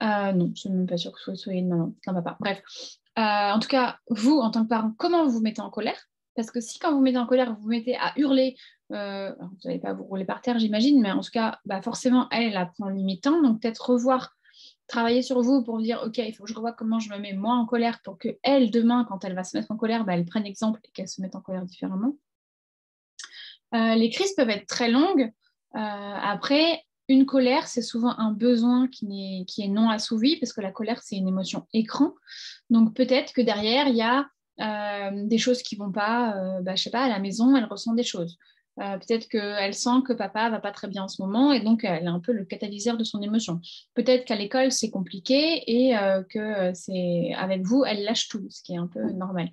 pas. Non, je ne suis même pas sûre que vous soyez une maman, c'est un papa. Bref. En tout cas, vous, en tant que parent, comment vous vous mettez en colère? Parce que si quand vous vous mettez en colère, vous vous mettez à hurler, vous n'allez pas vous rouler par terre, j'imagine, mais en tout cas, bah forcément, elle apprend en limitant. Donc peut-être revoir, travailler sur vous pour dire, OK, il faut que je revoie comment je me mets moi en colère pour que elle, demain, quand elle va se mettre en colère, bah, elle prenne exemple et qu'elle se mette en colère différemment. Les crises peuvent être très longues. Après, une colère, c'est souvent un besoin qui est non assouvi parce que la colère, c'est une émotion écran. Donc peut-être que derrière, il y a des choses qui ne vont pas. Je ne sais pas, à la maison, elle ressent des choses. Peut-être qu'elle sent que papa ne va pas très bien en ce moment et donc elle est un peu le catalyseur de son émotion. Peut-être qu'à l'école, c'est compliqué et que c'est avec vous, elle lâche tout, ce qui est un peu normal.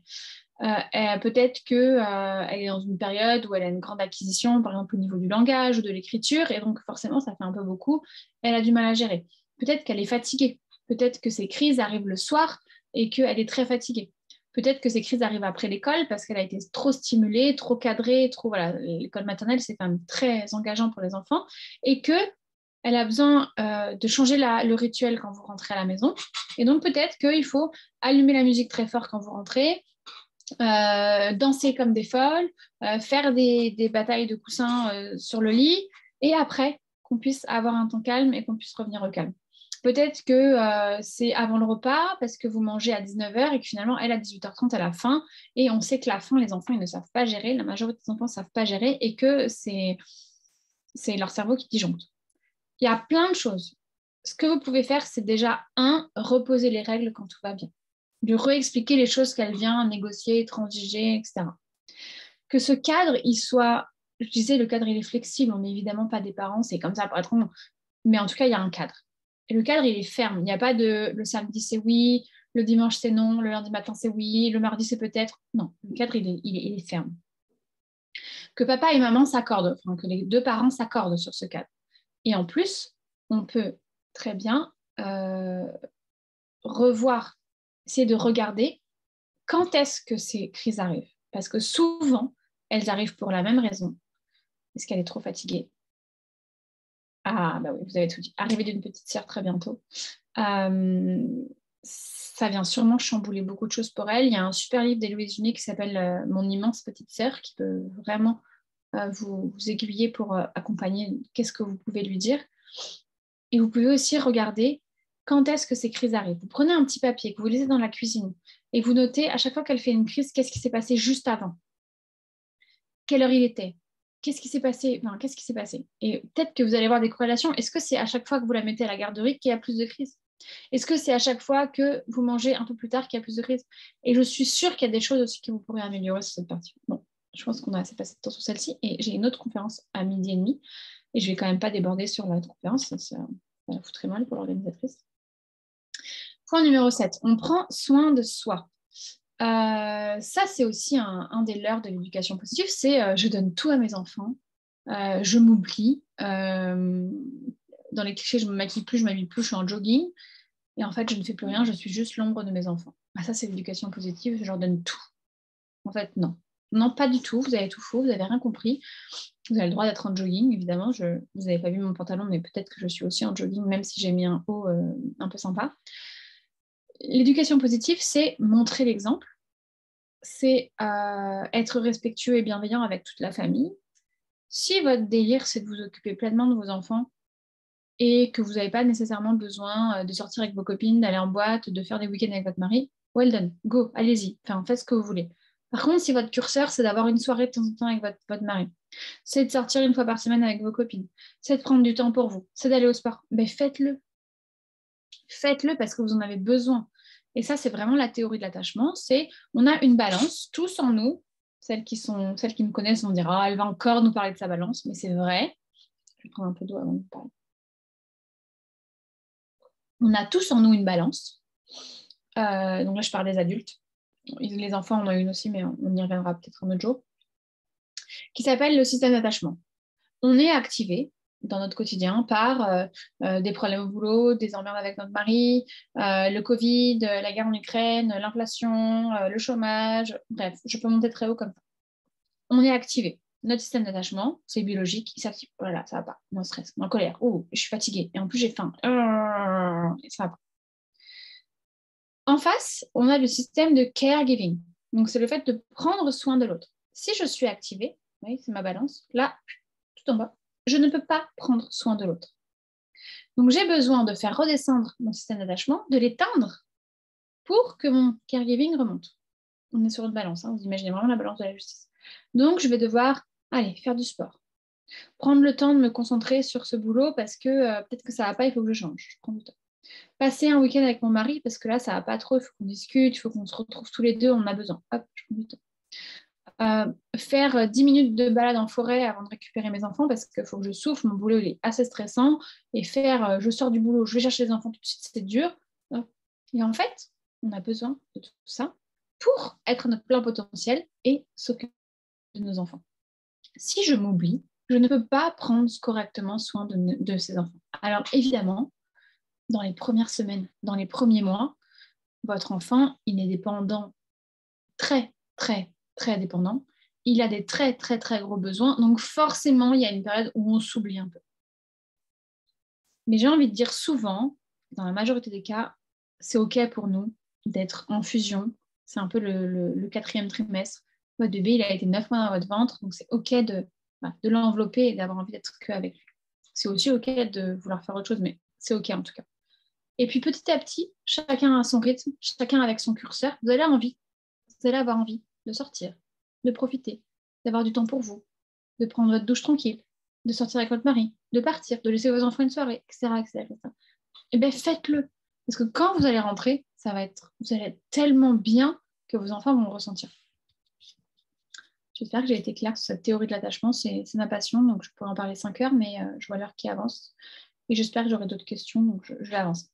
Peut-être qu'elle est dans une période où elle a une grande acquisition, par exemple au niveau du langage ou de l'écriture, et donc forcément ça fait un peu beaucoup, elle a du mal à gérer. Peut-être qu'elle est fatiguée, peut-être que ces crises arrivent le soir et qu'elle est très fatiguée. Peut-être que ces crises arrivent après l'école parce qu'elle a été trop stimulée, trop cadrée, trop voilà. L'école maternelle c'est quand même très engageant pour les enfants et que elle a besoin de changer le rituel quand vous rentrez à la maison. Et donc peut-être qu'il faut allumer la musique très fort quand vous rentrez, danser comme des folles, faire des batailles de coussins sur le lit, et après qu'on puisse avoir un temps calme et qu'on puisse revenir au calme. Peut-être que c'est avant le repas, parce que vous mangez à 19h et que finalement, elle, à 18h30, elle a faim. Et on sait que la faim, les enfants, ils ne savent pas gérer. La majorité des enfants ne savent pas gérer et que c'est leur cerveau qui disjoncte. Il y a plein de choses. Ce que vous pouvez faire, c'est déjà, reposer les règles quand tout va bien. Lui réexpliquer les choses qu'elle vient négocier, transiger, etc. Que ce cadre, il soit, je disais, le cadre, il est flexible. On n'est évidemment pas des parents, c'est comme ça, patron. Mais en tout cas, il y a un cadre. Et le cadre, il est ferme. Il n'y a pas de le samedi, c'est oui, le dimanche, c'est non, le lundi matin, c'est oui, le mardi, c'est peut-être. Non, le cadre, il est ferme. Que papa et maman s'accordent, enfin, que les deux parents s'accordent sur ce cadre. Et en plus, on peut très bien revoir, essayer de regarder quand est-ce que ces crises arrivent. Parce que souvent, elles arrivent pour la même raison. Est-ce qu'elle est trop fatiguée? Ah, bah oui, vous avez tout dit. Arrivée d'une petite sœur très bientôt. Ça vient sûrement chambouler beaucoup de choses pour elle. Il y a un super livre d'Héloïse Junet qui s'appelle Mon immense petite sœur, qui peut vraiment vous aiguiller pour accompagner qu'est-ce que vous pouvez lui dire. Et vous pouvez aussi regarder quand est-ce que ces crises arrivent. Vous prenez un petit papier que vous laissez dans la cuisine et vous notez à chaque fois qu'elle fait une crise, qu'est-ce qui s'est passé juste avant? Quelle heure il était? Qu'est-ce qui s'est passé? Enfin, qu'est-ce qui s'est passé? Et peut-être que vous allez voir des corrélations. Est-ce que c'est à chaque fois que vous la mettez à la garderie qu'il y a plus de crises? Est-ce que c'est à chaque fois que vous mangez un peu plus tard qu'il y a plus de crises? Et je suis sûre qu'il y a des choses aussi que vous pourrez améliorer sur cette partie. Bon, Je pense qu'on a assez passé de temps sur celle-ci. Et j'ai une autre conférence à 12h30. Et je ne vais quand même pas déborder sur la conférence. Ça la foutrait mal pour l'organisatrice. Point numéro 7. On prend soin de soi. Ça, c'est aussi un des leurres de l'éducation positive. C'est je donne tout à mes enfants. Je m'oublie. Dans les clichés, je ne me maquille plus, je ne m'habille plus, je suis en jogging. Et en fait, je ne fais plus rien, je suis juste l'ombre de mes enfants. Ça, c'est l'éducation positive, je leur donne tout. En fait, non. Non, pas du tout, vous avez tout faux, vous n'avez rien compris. Vous avez le droit d'être en jogging, évidemment. Vous n'avez pas vu mon pantalon, mais peut-être que je suis aussi en jogging, même si j'ai mis un haut un peu sympa. L'éducation positive, c'est montrer l'exemple, c'est être respectueux et bienveillant avec toute la famille. Si votre délire, c'est de vous occuper pleinement de vos enfants, et que vous n'avez pas nécessairement besoin de sortir avec vos copines, d'aller en boîte, de faire des week-ends avec votre mari, well done, go, allez-y, enfin, faites ce que vous voulez. Par contre, si votre curseur, c'est d'avoir une soirée de temps en temps avec votre mari, c'est de sortir une fois par semaine avec vos copines, c'est de prendre du temps pour vous, c'est d'aller au sport, ben faites-le. Faites-le parce que vous en avez besoin. Et ça, c'est vraiment la théorie de l'attachement, c'est on a une balance, tous en nous, celles qui me connaissent vont dire « Ah, elle va encore nous parler de sa balance », mais c'est vrai. Je vais prendre un peu d'eau avant de parler. On a tous en nous une balance. Donc là, je parle des adultes. Les enfants, on en a une aussi, mais on y reviendra peut-être un autre jour. Qui s'appelle le système d'attachement. On est activé dans notre quotidien par des problèmes au boulot, des emmerdes avec notre mari, le Covid, la guerre en Ukraine, l'inflation, le chômage. Bref, je peux monter très haut comme ça. On est activé. Notre système d'attachement, c'est biologique, il s'active. Voilà, ça va pas. On est en stress, on est en colère. Oh, je suis fatiguée. Et en plus, j'ai faim. Ça va pas. En face, on a le système de caregiving. Donc, c'est le fait de prendre soin de l'autre. Si je suis activée, oui, c'est ma balance, là, tout en bas, je ne peux pas prendre soin de l'autre. Donc, j'ai besoin de faire redescendre mon système d'attachement, de l'éteindre pour que mon caregiving remonte. On est sur une balance, hein, vous imaginez vraiment la balance de la justice. Donc, je vais devoir aller faire du sport. Prendre le temps de me concentrer sur ce boulot parce que peut-être que ça ne va pas, il faut que je change. Je prends du temps. Passer un week-end avec mon mari parce que là, ça va pas trop, il faut qu'on discute, il faut qu'on se retrouve tous les deux, on en a besoin. Hop, je prends du temps. Faire 10 minutes de balade en forêt avant de récupérer mes enfants parce qu'il faut que je souffle, mon boulot il est assez stressant. Et je sors du boulot, je vais chercher les enfants tout de suite, c'est dur. Et en fait, on a besoin de tout ça pour être notre plein potentiel et s'occuper de nos enfants. Si je m'oublie, je ne peux pas prendre correctement soin de ces enfants. Alors évidemment, dans les premières semaines, dans les premiers mois, votre enfant, il est dépendant, très, très, très dépendant. Il a des très, très, très gros besoins. Donc forcément, il y a une période où on s'oublie un peu. Mais j'ai envie de dire souvent, dans la majorité des cas, c'est OK pour nous d'être en fusion. C'est un peu le 4e trimestre. Votre bébé, il a été 9 mois dans votre ventre, donc c'est OK de l'envelopper et d'avoir envie d'être qu'avec lui. C'est aussi OK de vouloir faire autre chose, mais c'est OK en tout cas. Et puis petit à petit, chacun à son rythme, chacun avec son curseur, vous allez avoir envie de sortir, de profiter, d'avoir du temps pour vous, de prendre votre douche tranquille, de sortir avec votre mari, de partir, de laisser vos enfants une soirée, etc. etc. Et bien faites-le. Parce que quand vous allez rentrer, vous allez être tellement bien que vos enfants vont le ressentir. J'espère que j'ai été claire sur cette théorie de l'attachement. C'est ma passion, donc je pourrais en parler 5 heures, mais je vois l'heure qui avance. Et j'espère que j'aurai d'autres questions, donc je vais avancer.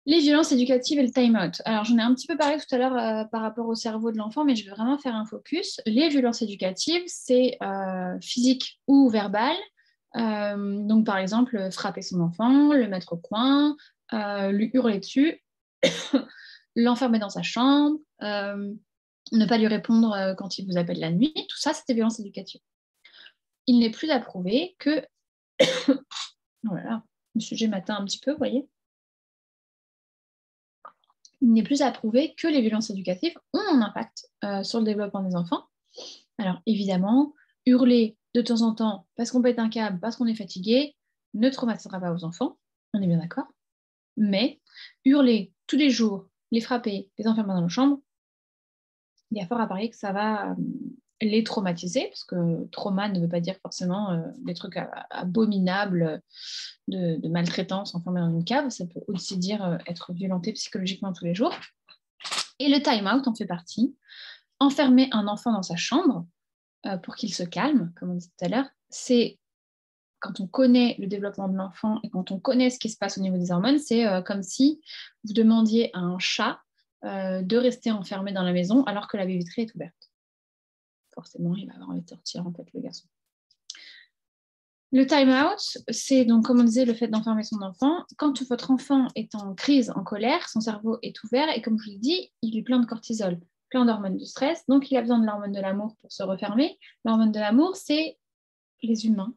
Les violences éducatives et le time-out. Alors, j'en ai un petit peu parlé tout à l'heure par rapport au cerveau de l'enfant, mais je vais vraiment faire un focus. Les violences éducatives, c'est physique ou verbal. Donc, par exemple, frapper son enfant, le mettre au coin, lui hurler dessus, l'enfermer dans sa chambre, ne pas lui répondre quand il vous appelle la nuit. Tout ça, c'est des violences éducatives. Il n'est plus à prouver que... Voilà, le sujet m'atteint un petit peu, vous voyez. Il n'est plus à prouver que les violences éducatives ont un impact sur le développement des enfants. Alors évidemment, hurler de temps en temps parce qu'on pète un câble, parce qu'on est fatigué, ne traumatisera pas aux enfants, on est bien d'accord. Mais hurler tous les jours, les frapper, les enfermer dans nos chambres, il y a fort à parier que ça va les traumatiser, parce que trauma ne veut pas dire forcément des trucs abominables de maltraitance enfermé dans une cave, ça peut aussi dire être violenté psychologiquement tous les jours. Et le time-out en fait partie. enfermer un enfant dans sa chambre pour qu'il se calme, comme on disait tout à l'heure, c'est quand on connaît le développement de l'enfant et quand on connaît ce qui se passe au niveau des hormones, c'est comme si vous demandiez à un chat de rester enfermé dans la maison alors que la baie vitrée est ouverte. Forcément, il va avoir envie de sortir, en fait, le garçon. Le time-out, c'est donc, comme on disait, le fait d'enfermer son enfant. Quand votre enfant est en crise, en colère, son cerveau est ouvert et comme je vous l'ai dit, il est plein de cortisol, plein d'hormones du stress, donc il a besoin de l'hormone de l'amour pour se refermer. L'hormone de l'amour, c'est les humains,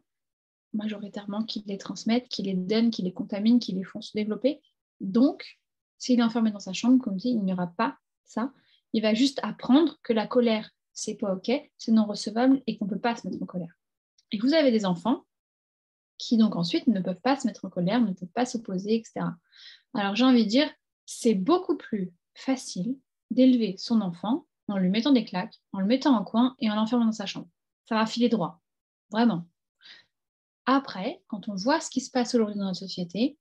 majoritairement, qui les transmettent, qui les donnent, qui les contaminent, qui les font se développer. Donc, s'il est enfermé dans sa chambre, comme dit, il n'y aura pas ça. Il va juste apprendre que la colère, c'est pas OK, c'est non recevable et qu'on ne peut pas se mettre en colère. Et vous avez des enfants qui donc ensuite ne peuvent pas se mettre en colère, ne peuvent pas s'opposer, etc. Alors j'ai envie de dire, c'est beaucoup plus facile d'élever son enfant en lui mettant des claques, en le mettant en coin et en l'enfermant dans sa chambre. Ça va filer droit, vraiment. Après, quand on voit ce qui se passe aujourd'hui dans notre société,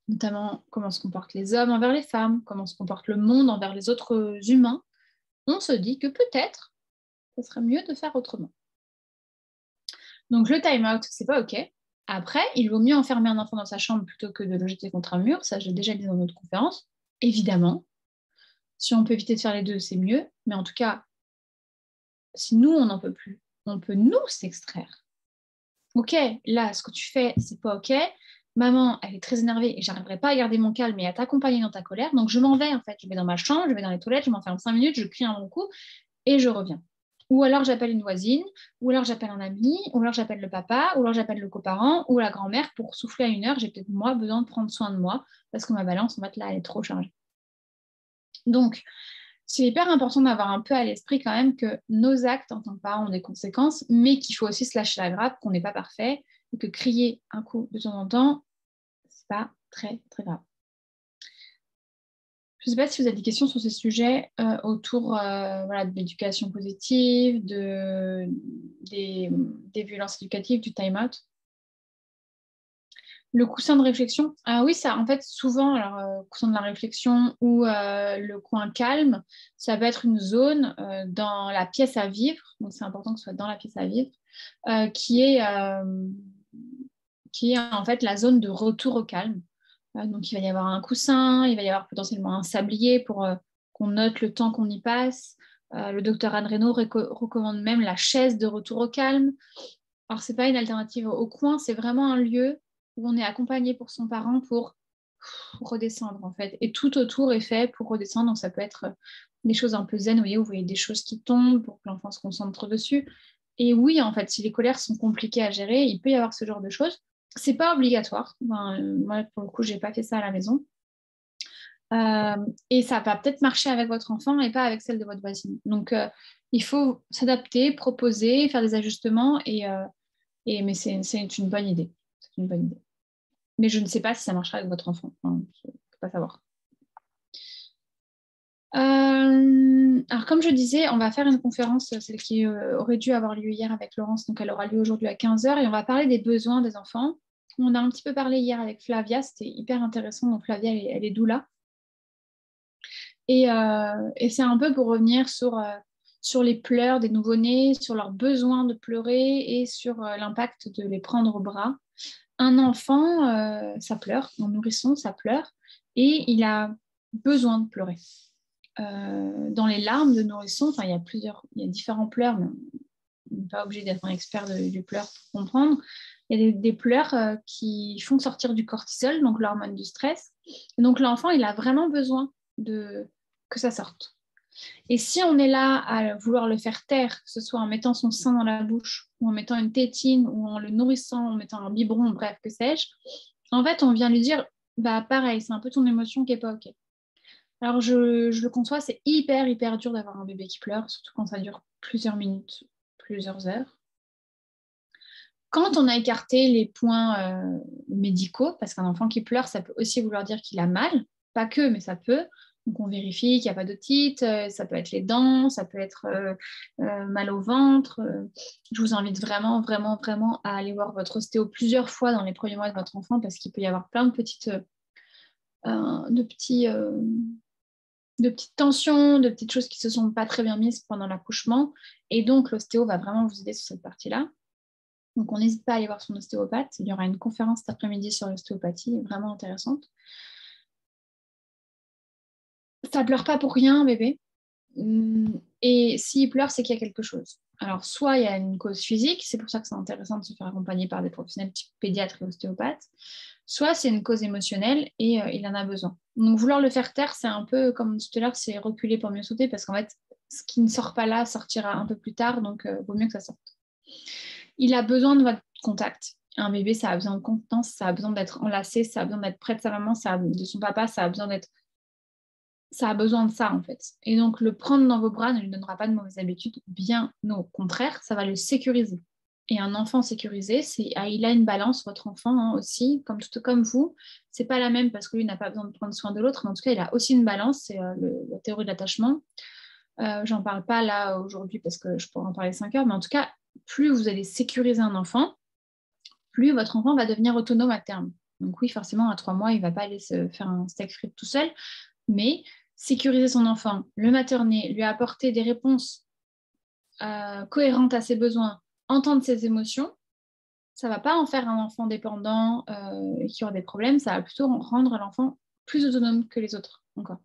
notamment comment se comportent les hommes envers les femmes, comment se comporte le monde envers les autres humains, on se dit que peut-être, ce serait mieux de faire autrement. Donc le time-out, c'est pas OK. Après, il vaut mieux enfermer un enfant dans sa chambre plutôt que de le jeter contre un mur. Ça, j'ai déjà dit dans notre conférence. Évidemment, si on peut éviter de faire les deux, c'est mieux. Mais en tout cas, si nous, on n'en peut plus, on peut nous s'extraire. OK, là, ce que tu fais, c'est pas OK. Maman, elle est très énervée et j'arriverai pas à garder mon calme et à t'accompagner dans ta colère. Donc, je m'en vais, en fait. Je vais dans ma chambre, je vais dans les toilettes, je m'enferme 5 minutes, je crie un bon coup et je reviens. Ou alors j'appelle une voisine, ou alors j'appelle un ami, ou alors j'appelle le papa, ou alors j'appelle le coparent, ou la grand-mère pour souffler à 1 heure. J'ai peut-être moi besoin de prendre soin de moi parce que ma balance, en fait, là, elle est trop chargée. Donc, c'est hyper important d'avoir un peu à l'esprit quand même que nos actes en tant que parents ont des conséquences, mais qu'il faut aussi se lâcher la grappe, qu'on n'est pas parfait, et que crier un coup de temps en temps, c'est pas très, très grave. Je ne sais pas si vous avez des questions sur ces sujets autour voilà, de l'éducation positive, des violences éducatives, du time-out. Le coussin de réflexion, ah oui, ça, en fait, souvent, alors, coussin de la réflexion ou le coin calme, ça peut être une zone dans la pièce à vivre, donc c'est important que ce soit dans la pièce à vivre, qui est en fait la zone de retour au calme. Donc, il va y avoir un coussin, il va y avoir potentiellement un sablier pour qu'on note le temps qu'on y passe. Le docteur Anne Reynaud recommande même la chaise de retour au calme. Alors, ce n'est pas une alternative au coin, c'est vraiment un lieu où on est accompagné pour son parent pour redescendre, en fait. Et tout autour est fait pour redescendre. Donc, ça peut être des choses un peu zen, vous voyez des choses qui tombent pour que l'enfant se concentre dessus. Et oui, en fait, si les colères sont compliquées à gérer, il peut y avoir ce genre de choses. C'est pas obligatoire. Moi, pour le coup, j'ai pas fait ça à la maison. Et ça va peut-être marcher avec votre enfant et pas avec celle de votre voisine. Donc, il faut s'adapter, proposer, faire des ajustements. Mais c'est une bonne idée. C'est une bonne idée. Mais je ne sais pas si ça marchera avec votre enfant. Enfin, je ne peux pas savoir. Alors, comme je disais, on va faire une conférence, celle qui aurait dû avoir lieu hier avec Laurence. Donc, elle aura lieu aujourd'hui à 15h et on va parler des besoins des enfants. On a un petit peu parlé hier avec Flavia, c'était hyper intéressant. Donc Flavia, elle est doula. Et c'est un peu pour revenir sur les pleurs des nouveau-nés, sur leur besoin de pleurer et sur l'impact de les prendre au bras. Un enfant, ça pleure, un nourrisson, ça pleure, et il a besoin de pleurer. Dans les larmes de nourrisson, il y a différents pleurs, mais on n'est pas obligé d'être un expert du pleur pour comprendre. Il y a des pleurs qui font sortir du cortisol, donc l'hormone du stress. Et donc l'enfant, il a vraiment besoin que ça sorte. Et si on est là à vouloir le faire taire, que ce soit en mettant son sein dans la bouche, ou en mettant une tétine, ou en le nourrissant, en mettant un biberon, bref, que sais-je, en fait, on vient lui dire, bah pareil, c'est un peu ton émotion qui n'est pas OK. Alors, je le conçois, c'est hyper, hyper dur d'avoir un bébé qui pleure, surtout quand ça dure plusieurs minutes, plusieurs heures. Quand on a écarté les points médicaux, parce qu'un enfant qui pleure, ça peut aussi vouloir dire qu'il a mal, pas que, mais ça peut. Donc on vérifie qu'il n'y a pas d'otite, ça peut être les dents, ça peut être mal au ventre. Je vous invite vraiment, vraiment, vraiment à aller voir votre ostéo plusieurs fois dans les premiers mois de votre enfant parce qu'il peut y avoir plein de petits de petites tensions, de petites choses qui ne se sont pas très bien mises pendant l'accouchement. Et donc, l'ostéo va vraiment vous aider sur cette partie-là. Donc, on n'hésite pas à aller voir son ostéopathe. Il y aura une conférence cet après-midi sur l'ostéopathie, vraiment intéressante. Ça ne pleure pas pour rien, bébé. Et s'il pleure, c'est qu'il y a quelque chose. Alors, soit il y a une cause physique, c'est pour ça que c'est intéressant de se faire accompagner par des professionnels type pédiatre et ostéopathe, soit c'est une cause émotionnelle et il en a besoin. Donc, vouloir le faire taire, c'est un peu comme tout à l'heure, c'est reculer pour mieux sauter, parce qu'en fait, ce qui ne sort pas là sortira un peu plus tard, donc vaut mieux que ça sorte. Il a besoin de votre contact. Un bébé, ça a besoin de contenance, ça a besoin d'être enlacé, ça a besoin d'être près de sa maman, de son papa, ça a besoin de ça en fait. Et donc le prendre dans vos bras ne lui donnera pas de mauvaises habitudes, bien au contraire, ça va le sécuriser. Et un enfant sécurisé, il a une balance, votre enfant hein, aussi, comme vous. C'est pas la même parce que lui n'a pas besoin de prendre soin de l'autre, mais en tout cas, il a aussi une balance, c'est la théorie de l'attachement. J'en parle pas là aujourd'hui parce que je pourrais en parler 5 heures, mais en tout cas, plus vous allez sécuriser un enfant, plus votre enfant va devenir autonome à terme. Donc oui, forcément, à 3 mois, il ne va pas aller se faire un steak frites tout seul, mais sécuriser son enfant, le materner, lui apporter des réponses cohérentes à ses besoins, entendre ses émotions, ça ne va pas en faire un enfant dépendant qui aura des problèmes, ça va plutôt rendre l'enfant plus autonome que les autres encore.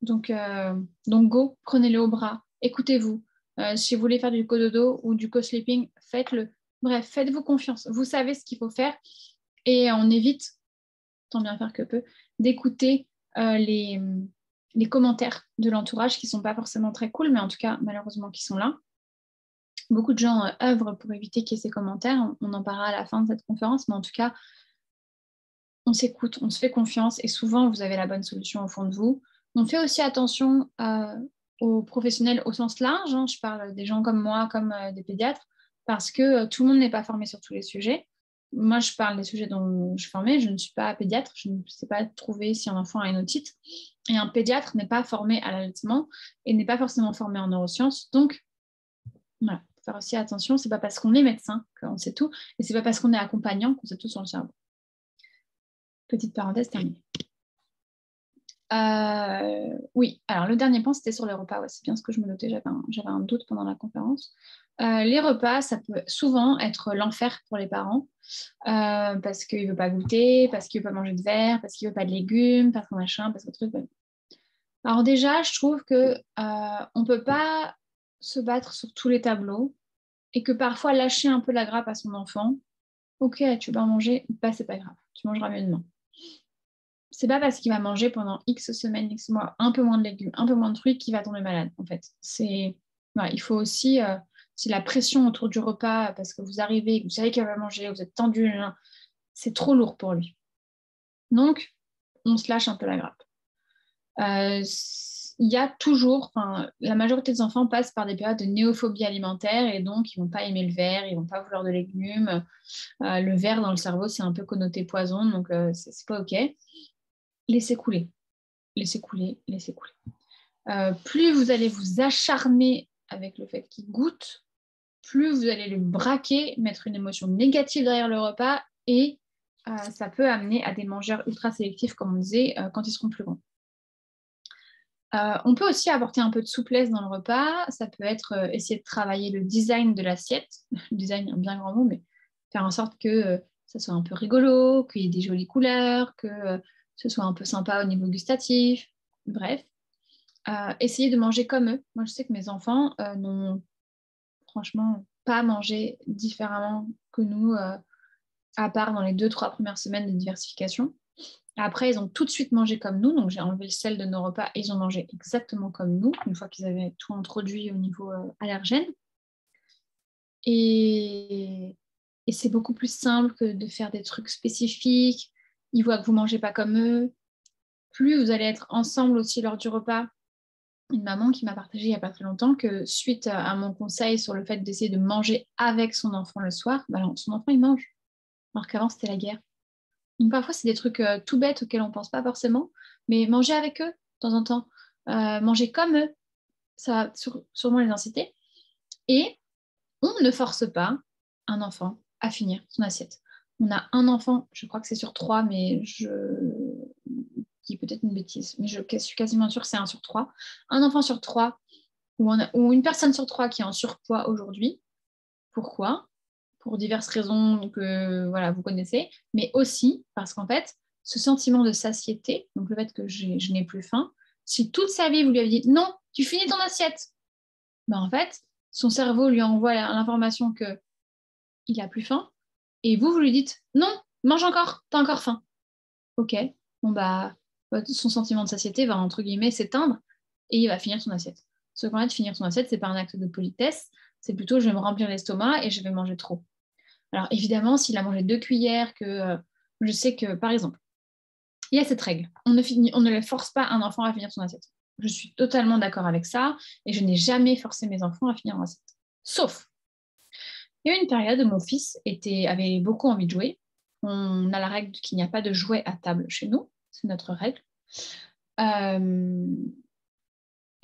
Donc go, prenez-le au bras, écoutez-vous. Si vous voulez faire du cododo ou du co-sleeping, faites-le. Bref, faites-vous confiance. Vous savez ce qu'il faut faire et on évite, tant bien faire que peu, d'écouter les commentaires de l'entourage qui ne sont pas forcément très cool, mais en tout cas, malheureusement, qui sont là. Beaucoup de gens œuvrent pour éviter qu'il y ait ces commentaires. On en parlera à la fin de cette conférence, mais en tout cas, on s'écoute, on se fait confiance et souvent, vous avez la bonne solution au fond de vous. On fait aussi attention aux professionnels au sens large. Hein. Je parle des gens comme moi, comme des pédiatres, parce que tout le monde n'est pas formé sur tous les sujets. Moi, je parle des sujets dont je suis formée. Je ne suis pas pédiatre. Je ne sais pas trouver si un enfant a une otite. Et un pédiatre n'est pas formé à l'allaitement et n'est pas forcément formé en neurosciences. Donc, voilà, faut faire aussi attention. C'est pas parce qu'on est médecin qu'on sait tout. Et c'est pas parce qu'on est accompagnant qu'on sait tout sur le cerveau. Petite parenthèse terminée. Oui, alors le dernier point, c'était sur les repas. Ouais, c'est bien ce que je me notais, j'avais un doute pendant la conférence. Les repas, ça peut souvent être l'enfer pour les parents parce qu'il ne veut pas goûter, parce qu'il ne veut pas manger de verre, parce qu'il ne veut pas de légumes, parce que machin, parce que truc. Ouais. Alors déjà, je trouve que on ne peut pas se battre sur tous les tableaux et que parfois lâcher un peu la grappe à son enfant. Ok, tu vas manger, bah, c'est pas grave, tu mangeras mieux demain. C'est pas parce qu'il va manger pendant X semaines, X mois, un peu moins de légumes, un peu moins de fruits qu'il va tomber malade, en fait. Voilà, il faut aussi, si la pression autour du repas, parce que vous arrivez, vous savez qu'il va manger, vous êtes tendu, c'est trop lourd pour lui. Donc, on se lâche un peu la grappe. Il y a toujours, la majorité des enfants passent par des périodes de néophobie alimentaire et donc ils ne vont pas aimer le verre, ils ne vont pas vouloir de légumes. Le verre dans le cerveau, c'est un peu connoté poison, donc c'est pas OK. Laissez couler, laissez couler, laissez couler. Plus vous allez vous acharner avec le fait qu'il goûte, plus vous allez le braquer, mettre une émotion négative derrière le repas et ça peut amener à des mangeurs ultra sélectifs, comme on disait, quand ils seront plus grands. On peut aussi apporter un peu de souplesse dans le repas. Ça peut être essayer de travailler le design de l'assiette. Le design, un bien grand mot, mais faire en sorte que ça soit un peu rigolo, qu'il y ait des jolies couleurs, que ce soit un peu sympa au niveau gustatif. Bref, essayer de manger comme eux. Moi, je sais que mes enfants n'ont franchement pas mangé différemment que nous, à part dans les 2-3 premières semaines de diversification. Après, ils ont tout de suite mangé comme nous, donc j'ai enlevé le sel de nos repas et ils ont mangé exactement comme nous, une fois qu'ils avaient tout introduit au niveau allergène. Et c'est beaucoup plus simple que de faire des trucs spécifiques. Ils voient que vous ne mangez pas comme eux. Plus vous allez être ensemble aussi lors du repas. Une maman qui m'a partagé il n'y a pas très longtemps que suite à mon conseil sur le fait d'essayer de manger avec son enfant le soir, bah alors, son enfant il mange, alors qu'avant c'était la guerre. Donc parfois, c'est des trucs tout bêtes auxquels on ne pense pas forcément, mais manger avec eux de temps en temps, manger comme eux, ça va sûrement les inciter. Et on ne force pas un enfant à finir son assiette. On a un enfant, je crois que c'est sur 3, mais dis peut-être une bêtise, mais je suis quasiment sûre que c'est 1 sur 3. Un enfant sur 3 ou une personne sur 3 qui est en surpoids aujourd'hui. Pourquoi? Pour diverses raisons que voilà, vous connaissez, mais aussi parce qu'en fait, ce sentiment de satiété, donc le fait que je n'ai plus faim, si toute sa vie vous lui avez dit non, tu finis ton assiette, ben en fait, son cerveau lui envoie l'information qu'il a plus faim, et vous lui dites non, mange encore, t'as encore faim. Ok, bon bah son sentiment de satiété va entre guillemets s'éteindre et il va finir son assiette. Ce qu'on a de finir son assiette, c'est pas un acte de politesse, c'est plutôt je vais me remplir l'estomac et je vais manger trop. Alors évidemment, s'il a mangé 2 cuillères, que je sais que par exemple, il y a cette règle, on ne force pas un enfant à finir son assiette. Je suis totalement d'accord avec ça et je n'ai jamais forcé mes enfants à finir leur assiette. Sauf, il y a eu une période où mon fils avait beaucoup envie de jouer. On a la règle qu'il n'y a pas de jouets à table chez nous, c'est notre règle.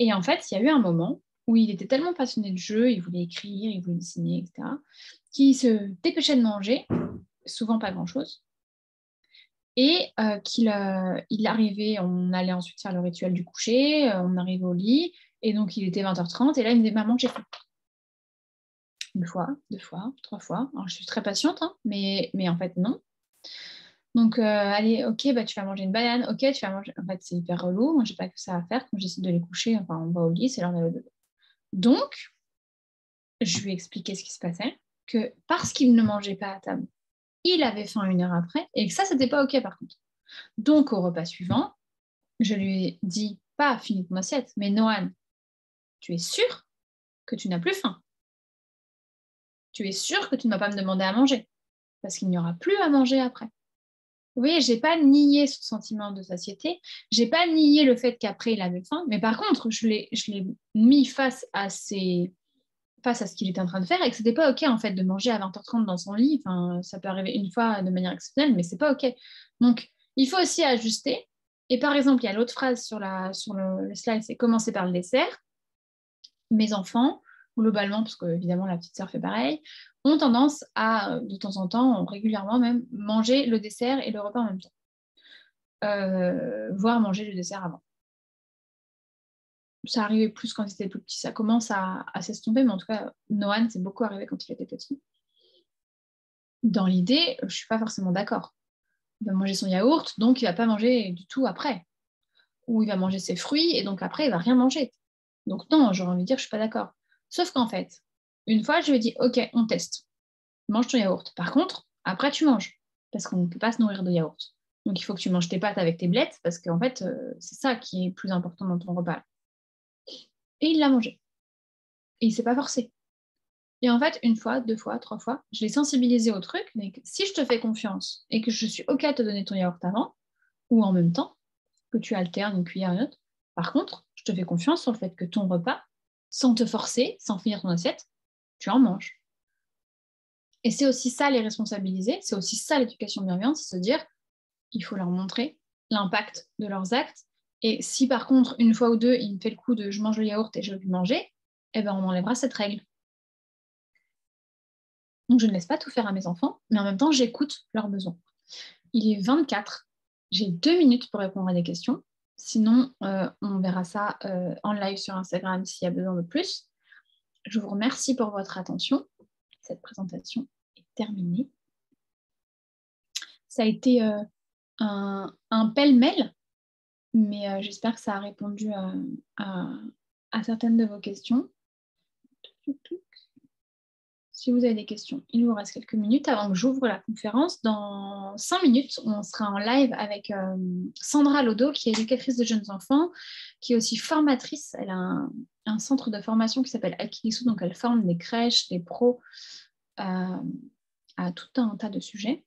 Et en fait, il y a eu un moment où il était tellement passionné de jeu, il voulait écrire, il voulait dessiner, etc., qu'il se dépêchait de manger, souvent pas grand-chose, et il arrivait, on allait ensuite faire le rituel du coucher, on arrivait au lit, et donc il était 20h30, et là il me disait « Maman, j'ai faim ». 1 fois, 2 fois, 3 fois. Alors je suis très patiente, hein, mais en fait non. Donc, allez, ok, bah, tu vas manger une banane, ok, tu vas manger. En fait, c'est hyper relou. Moi, j'ai pas que ça à faire quand j'essaie de les coucher. Enfin, on va au lit, c'est l'heure d'aller au dodo. Donc, je lui ai expliqué ce qui se passait, que parce qu'il ne mangeait pas à table, il avait faim 1 heure après, et que ça, c'était pas ok par contre. Donc, au repas suivant, je lui ai dit, pas finis ton assiette, mais Noan, tu es sûr que tu n'as plus faim? Tu es sûr que tu ne vas pas me demander à manger? Parce qu'il n'y aura plus à manger après. Vous voyez, j'ai pas nié son sentiment de satiété, j'ai pas nié le fait qu'après il avait faim, mais par contre, je l'ai mis face à ce qu'il était en train de faire et que c'était pas ok en fait de manger à 20h30 dans son lit. Enfin, ça peut arriver 1 fois de manière exceptionnelle, mais c'est pas ok. Donc, il faut aussi ajuster. Et par exemple, il y a l'autre phrase sur le slide, c'est commencer par le dessert. Mes enfants, globalement, parce que évidemment la petite sœur fait pareil, ont tendance à, de temps en temps, régulièrement même, manger le dessert et le repas en même temps. Voire manger le dessert avant. Ça arrivait plus quand il était plus petit, ça commence à s'estomper, mais en tout cas, Noan, c'est beaucoup arrivé quand il était petit. Dans l'idée, je ne suis pas forcément d'accord. Il va manger son yaourt, donc il ne va pas manger du tout après. Ou il va manger ses fruits, et donc après, il ne va rien manger. Donc non, j'aurais envie de dire, je ne suis pas d'accord. Sauf qu'en fait, une fois, je lui ai dit, ok, on teste. Mange ton yaourt. Par contre, après, tu manges. Parce qu'on ne peut pas se nourrir de yaourt. Donc il faut que tu manges tes pâtes avec tes blettes, parce qu'en fait, c'est ça qui est plus important dans ton repas. Et il l'a mangé. Et il ne s'est pas forcé. Et en fait, 1 fois, 2 fois, 3 fois, je l'ai sensibilisé au truc, mais que si je te fais confiance et que je suis OK à te donner ton yaourt avant, ou en même temps, que tu alternes une cuillère et une autre, par contre, je te fais confiance sur le fait que ton repas, sans te forcer, sans finir ton assiette, tu en manges. Et c'est aussi ça les responsabiliser, c'est aussi ça l'éducation bienveillante, c'est se dire, il faut leur montrer l'impact de leurs actes. Et si par contre, 1 fois ou 2, il me fait le coup de je mange le yaourt et je veux plus manger, eh ben on enlèvera cette règle. Donc je ne laisse pas tout faire à mes enfants, mais en même temps, j'écoute leurs besoins. Il est 24, j'ai 2 minutes pour répondre à des questions. Sinon, on verra ça en live sur Instagram s'il y a besoin de plus. Je vous remercie pour votre attention. Cette présentation est terminée. Ça a été un pêle-mêle, mais j'espère que ça a répondu à certaines de vos questions. Si vous avez des questions, il vous reste quelques minutes avant que j'ouvre la conférence. Dans 5 minutes, on sera en live avec Sandra Lodo, qui est éducatrice de jeunes enfants, qui est aussi formatrice. Elle a un centre de formation qui s'appelle Akilisu, donc elle forme des crèches, des pros à tout un tas de sujets.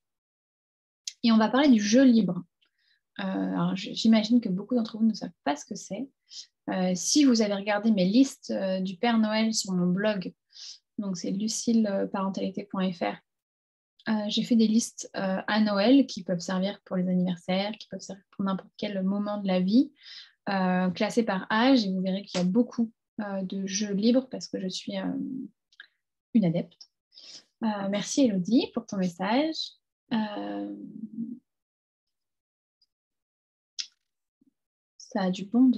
Et on va parler du jeu libre. Alors j'imagine que beaucoup d'entre vous ne savent pas ce que c'est. Si vous avez regardé mes listes du Père Noël sur mon blog, donc c'est lucilleparentalité.fr. J'ai fait des listes à Noël qui peuvent servir pour les anniversaires, qui peuvent servir pour n'importe quel moment de la vie, classées par âge, et vous verrez qu'il y a beaucoup de jeux libres parce que je suis une adepte. Merci Elodie pour ton message. ça a du bon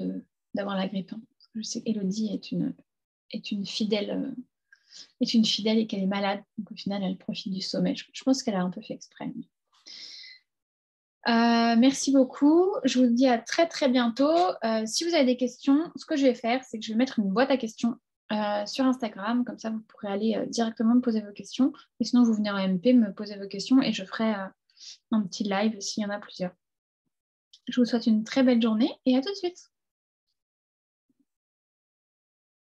d'avoir la grippe. Hein. Je sais qu'Élodie est une fidèle et qu'elle est malade. Donc au final, elle profite du sommeil. Je pense qu'elle a un peu fait exprès. Merci beaucoup. Je vous dis à très très bientôt. Si vous avez des questions, ce que je vais faire, c'est que je vais mettre une boîte à questions sur Instagram. Comme ça, vous pourrez aller directement me poser vos questions. Et sinon, vous venez en MP me poser vos questions et je ferai un petit live s'il y en a plusieurs. Je vous souhaite une très belle journée et à tout de suite.